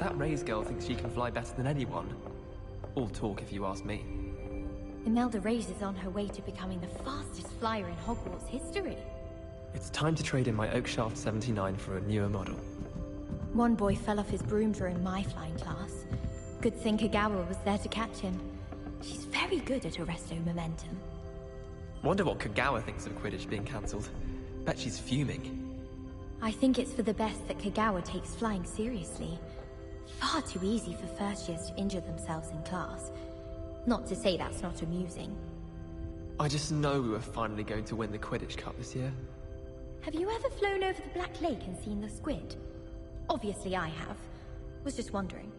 That Ray's girl thinks she can fly better than anyone. All talk, if you ask me. Imelda Reyes is on her way to becoming the fastest flyer in Hogwarts history. It's time to trade in my Oakshaft 79 for a newer model. One boy fell off his broom during my flying class. Good thing Kagawa was there to catch him. She's very good at arresto momentum. Wonder what Kagawa thinks of Quidditch being cancelled. Bet she's fuming. I think it's for the best that Kagawa takes flying seriously. Far too easy for first years to injure themselves in class. Not to say that's not amusing. I just know we were finally going to win the Quidditch Cup this year. Have you ever flown over the Black Lake and seen the squid? Obviously I have. Was just wondering.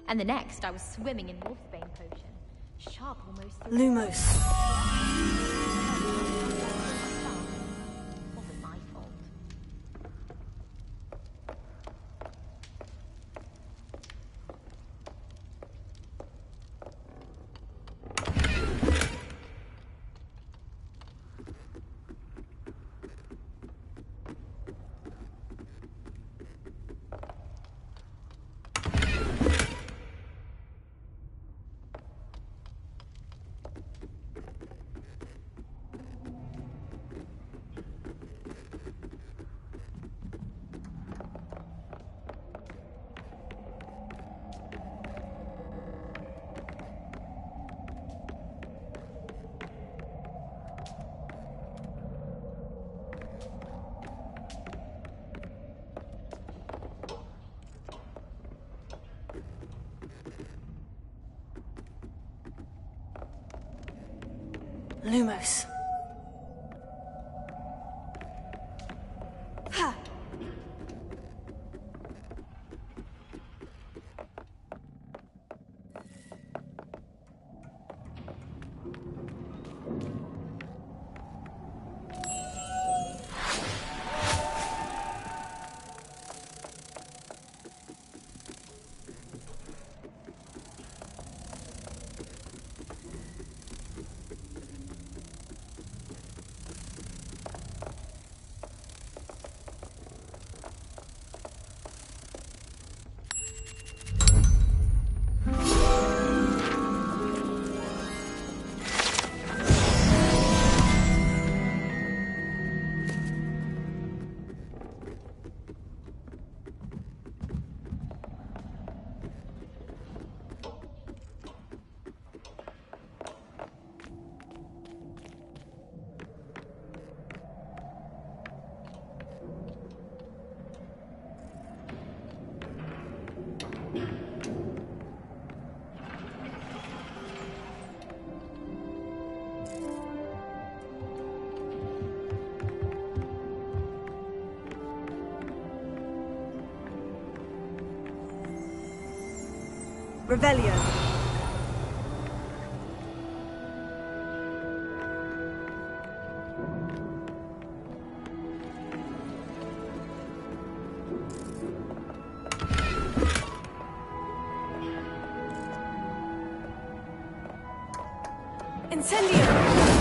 And the next, I was swimming in Wolfsbane potion. Sharp almost. Lumos. Wasn't my fault. Lumos. Ha! Revelio. Incendio!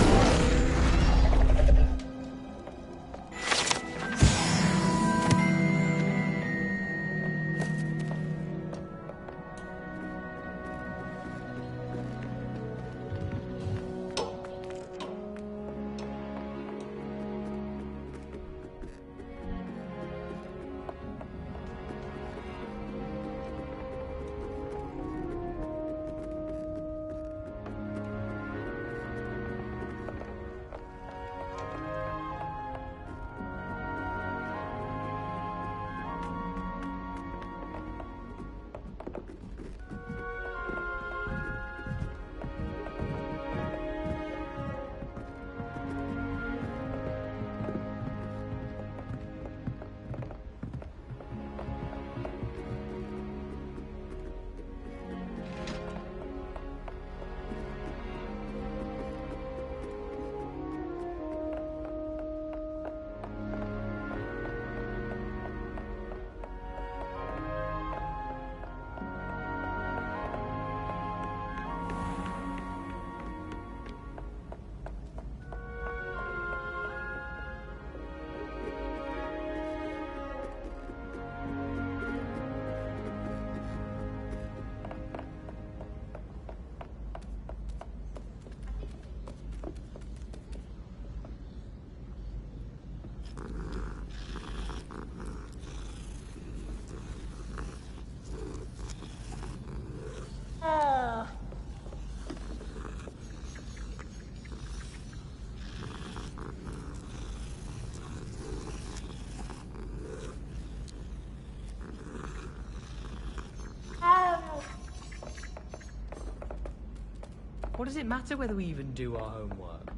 What does it matter whether we even do our homework?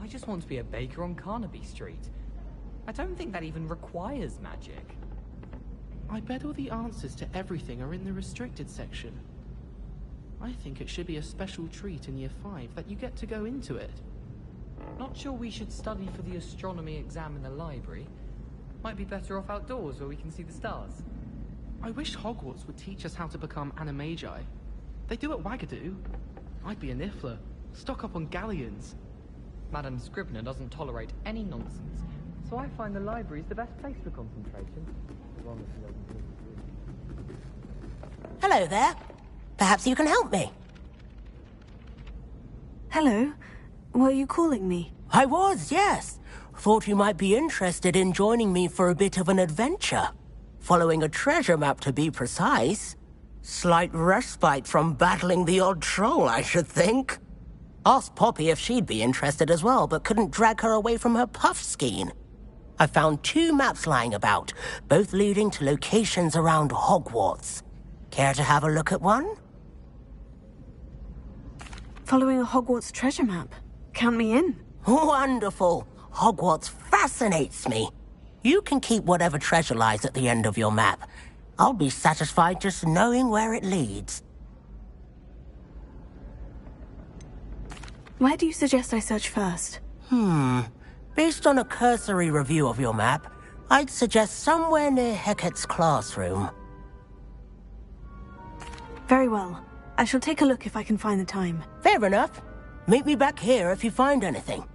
I just want to be a baker on Carnaby Street. I don't think that even requires magic. I bet all the answers to everything are in the restricted section. I think it should be a special treat in Year 5 that you get to go into it. Not sure we should study for the astronomy exam in the library. Might be better off outdoors where we can see the stars. I wish Hogwarts would teach us how to become animagi. They do at Wagadu. I'd be a Niffler. Stock up on galleons. Madame Scribner doesn't tolerate any nonsense, so I find the library's the best place for concentration. As long as she doesn't do it. Hello there. Perhaps you can help me. Hello. Were you calling me? I was, yes. Thought you might be interested in joining me for a bit of an adventure. Following a treasure map, to be precise. Slight respite from battling the odd troll, I should think. Asked Poppy if she'd be interested as well, but couldn't drag her away from her puff skein. I found 2 maps lying about, both leading to locations around Hogwarts. Care to have a look at one? Following a Hogwarts treasure map. Count me in. Wonderful. Hogwarts fascinates me. You can keep whatever treasure lies at the end of your map. I'll be satisfied just knowing where it leads. Where do you suggest I search first? Based on a cursory review of your map, I'd suggest somewhere near Hecat's classroom. Very well. I shall take a look if I can find the time. Fair enough. Meet me back here if you find anything.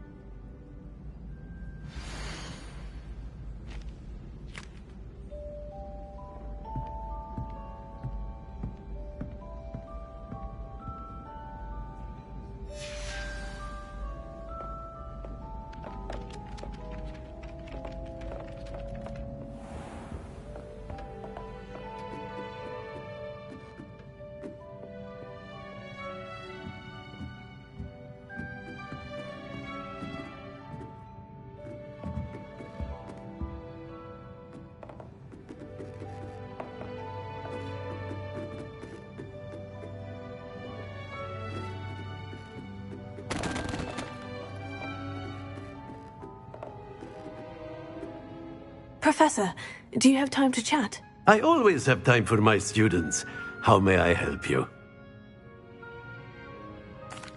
Professor, do you have time to chat? I always have time for my students. How may I help you?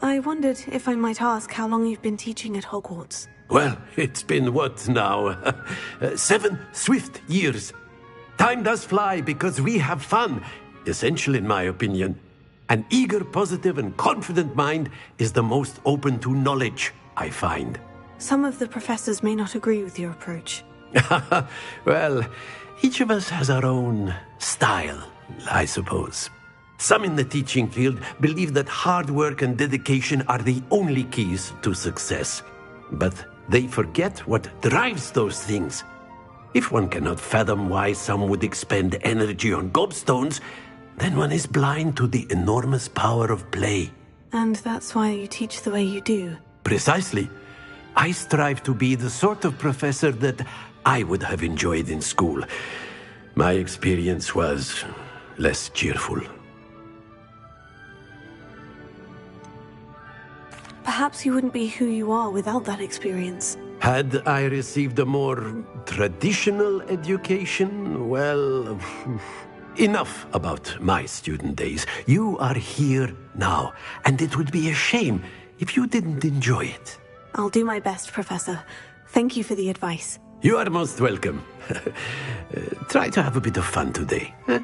I wondered if I might ask how long you've been teaching at Hogwarts. Well, it's been what now? 7 swift years. Time does fly because we have fun. Essential in my opinion. An eager, positive and confident mind is the most open to knowledge, I find. Some of the professors may not agree with your approach. Well, each of us has our own style, I suppose. Some in the teaching field believe that hard work and dedication are the only keys to success. But they forget what drives those things. If one cannot fathom why some would expend energy on gobstones, then one is blind to the enormous power of play. And that's why you teach the way you do. Precisely. I strive to be the sort of professor that I would have enjoyed in school. My experience was less cheerful. Perhaps you wouldn't be who you are without that experience. Had I received a more traditional education, well, enough about my student days. You are here now, and it would be a shame if you didn't enjoy it. I'll do my best, Professor. Thank you for the advice. You are most welcome. Try to have a bit of fun today. Huh?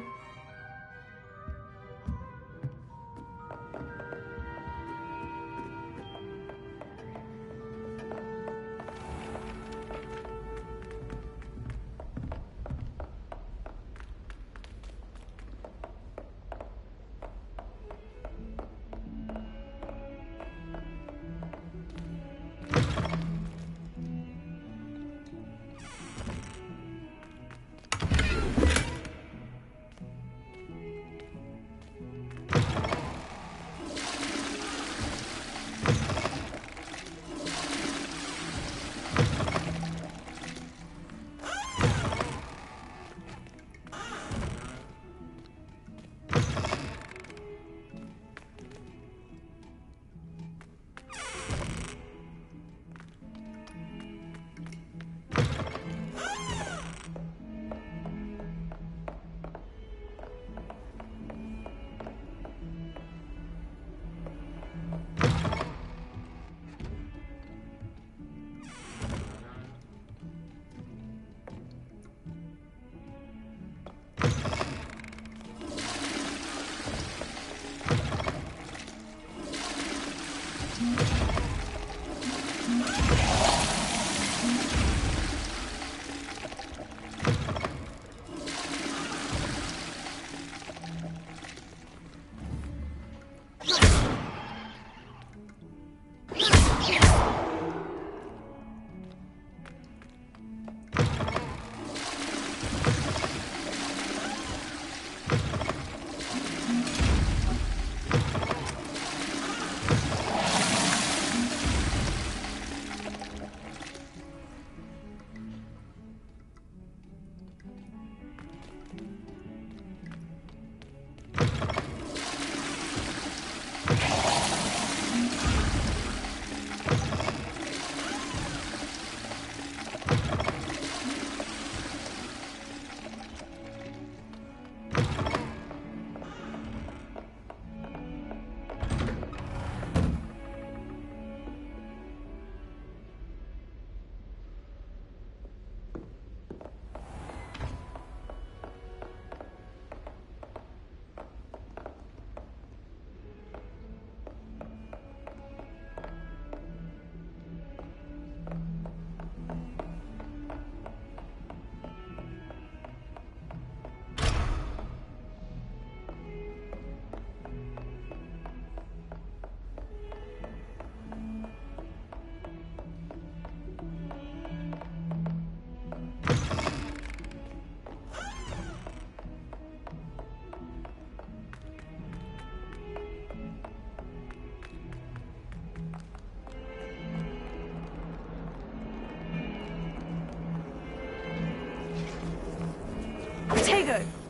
Tornado!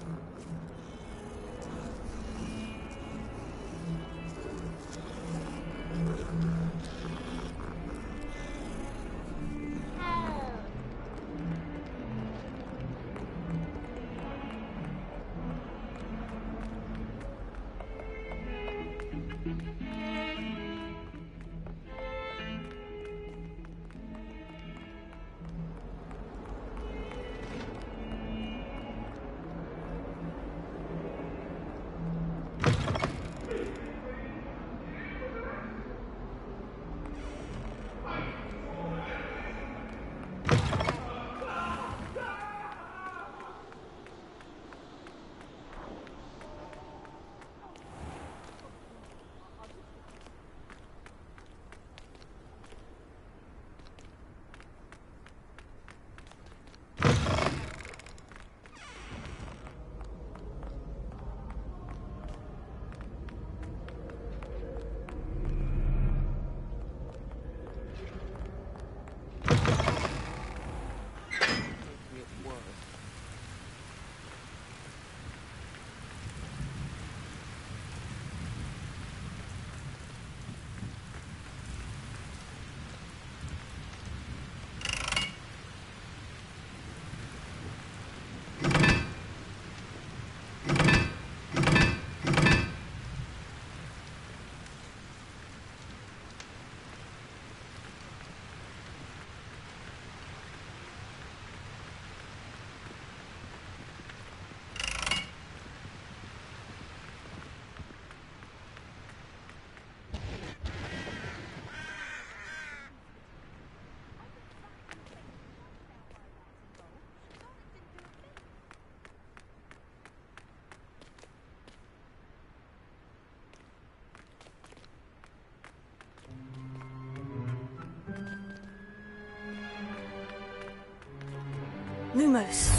Lumos.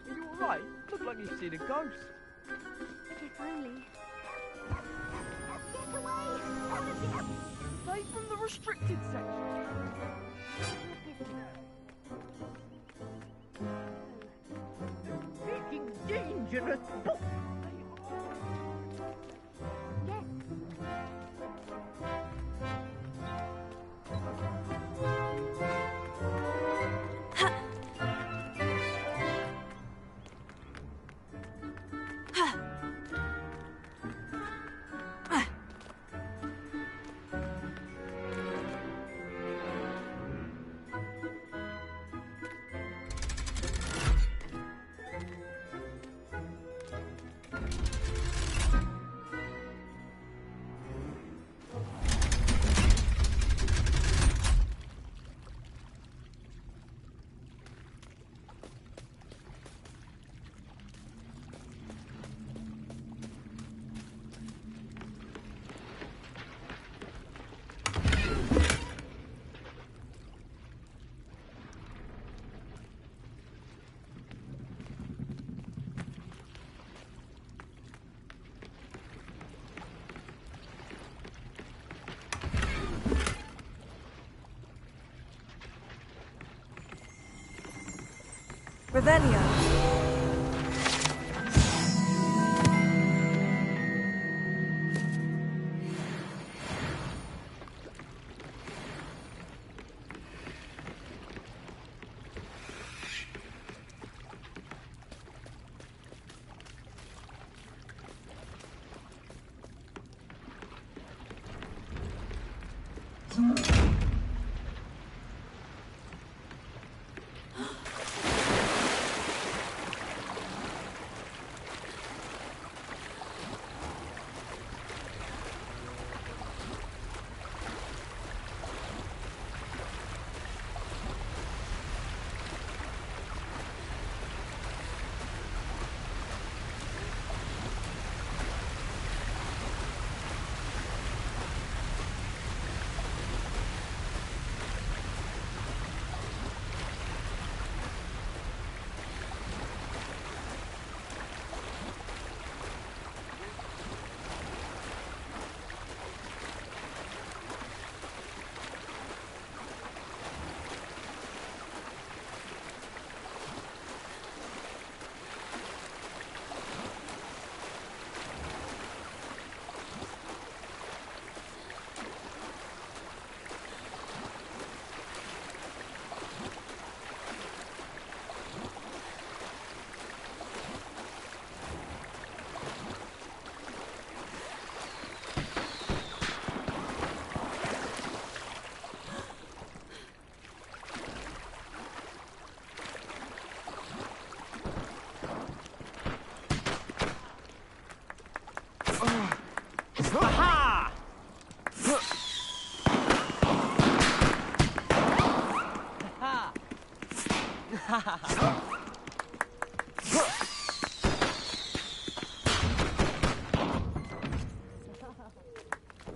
Are you alright? Look like you've seen a ghost. If only. Stay from the restricted section. Freaking dangerous book. Revelio. Aha!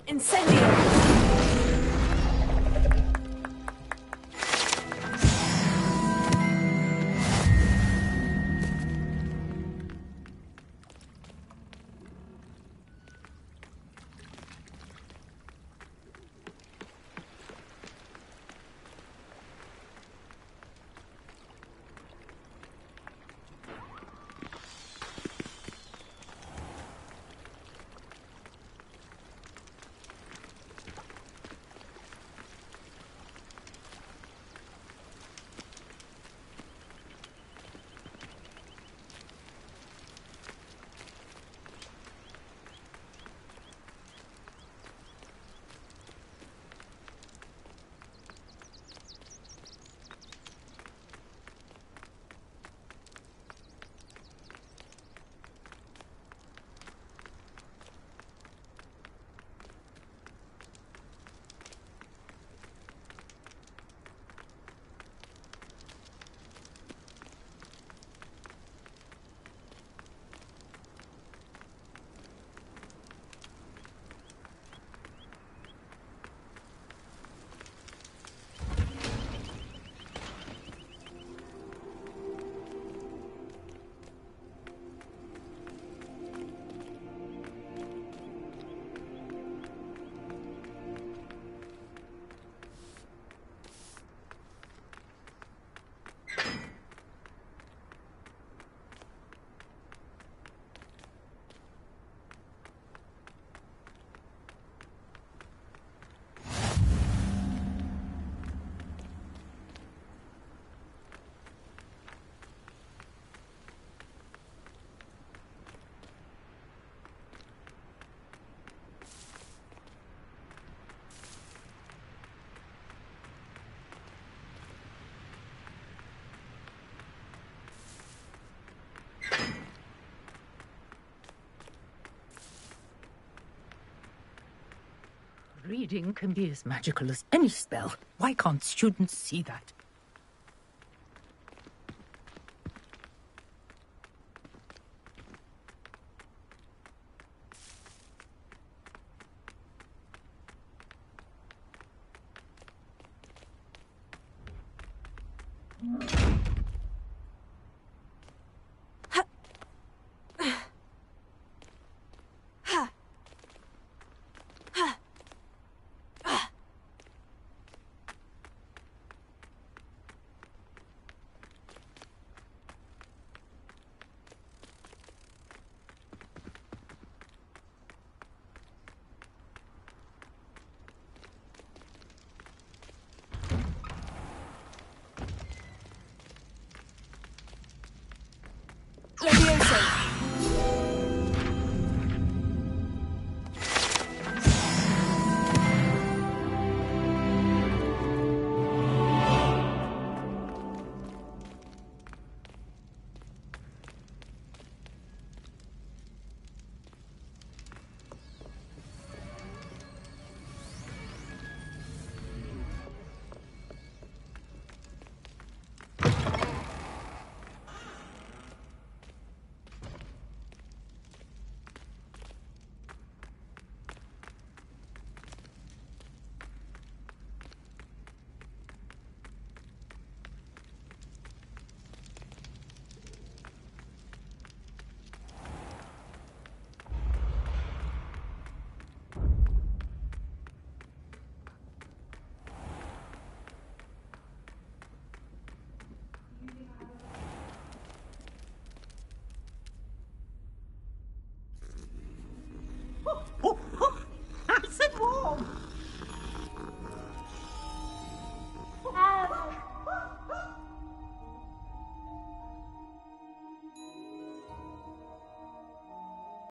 Incendio! Reading can be as magical as any spell. Why can't students see that?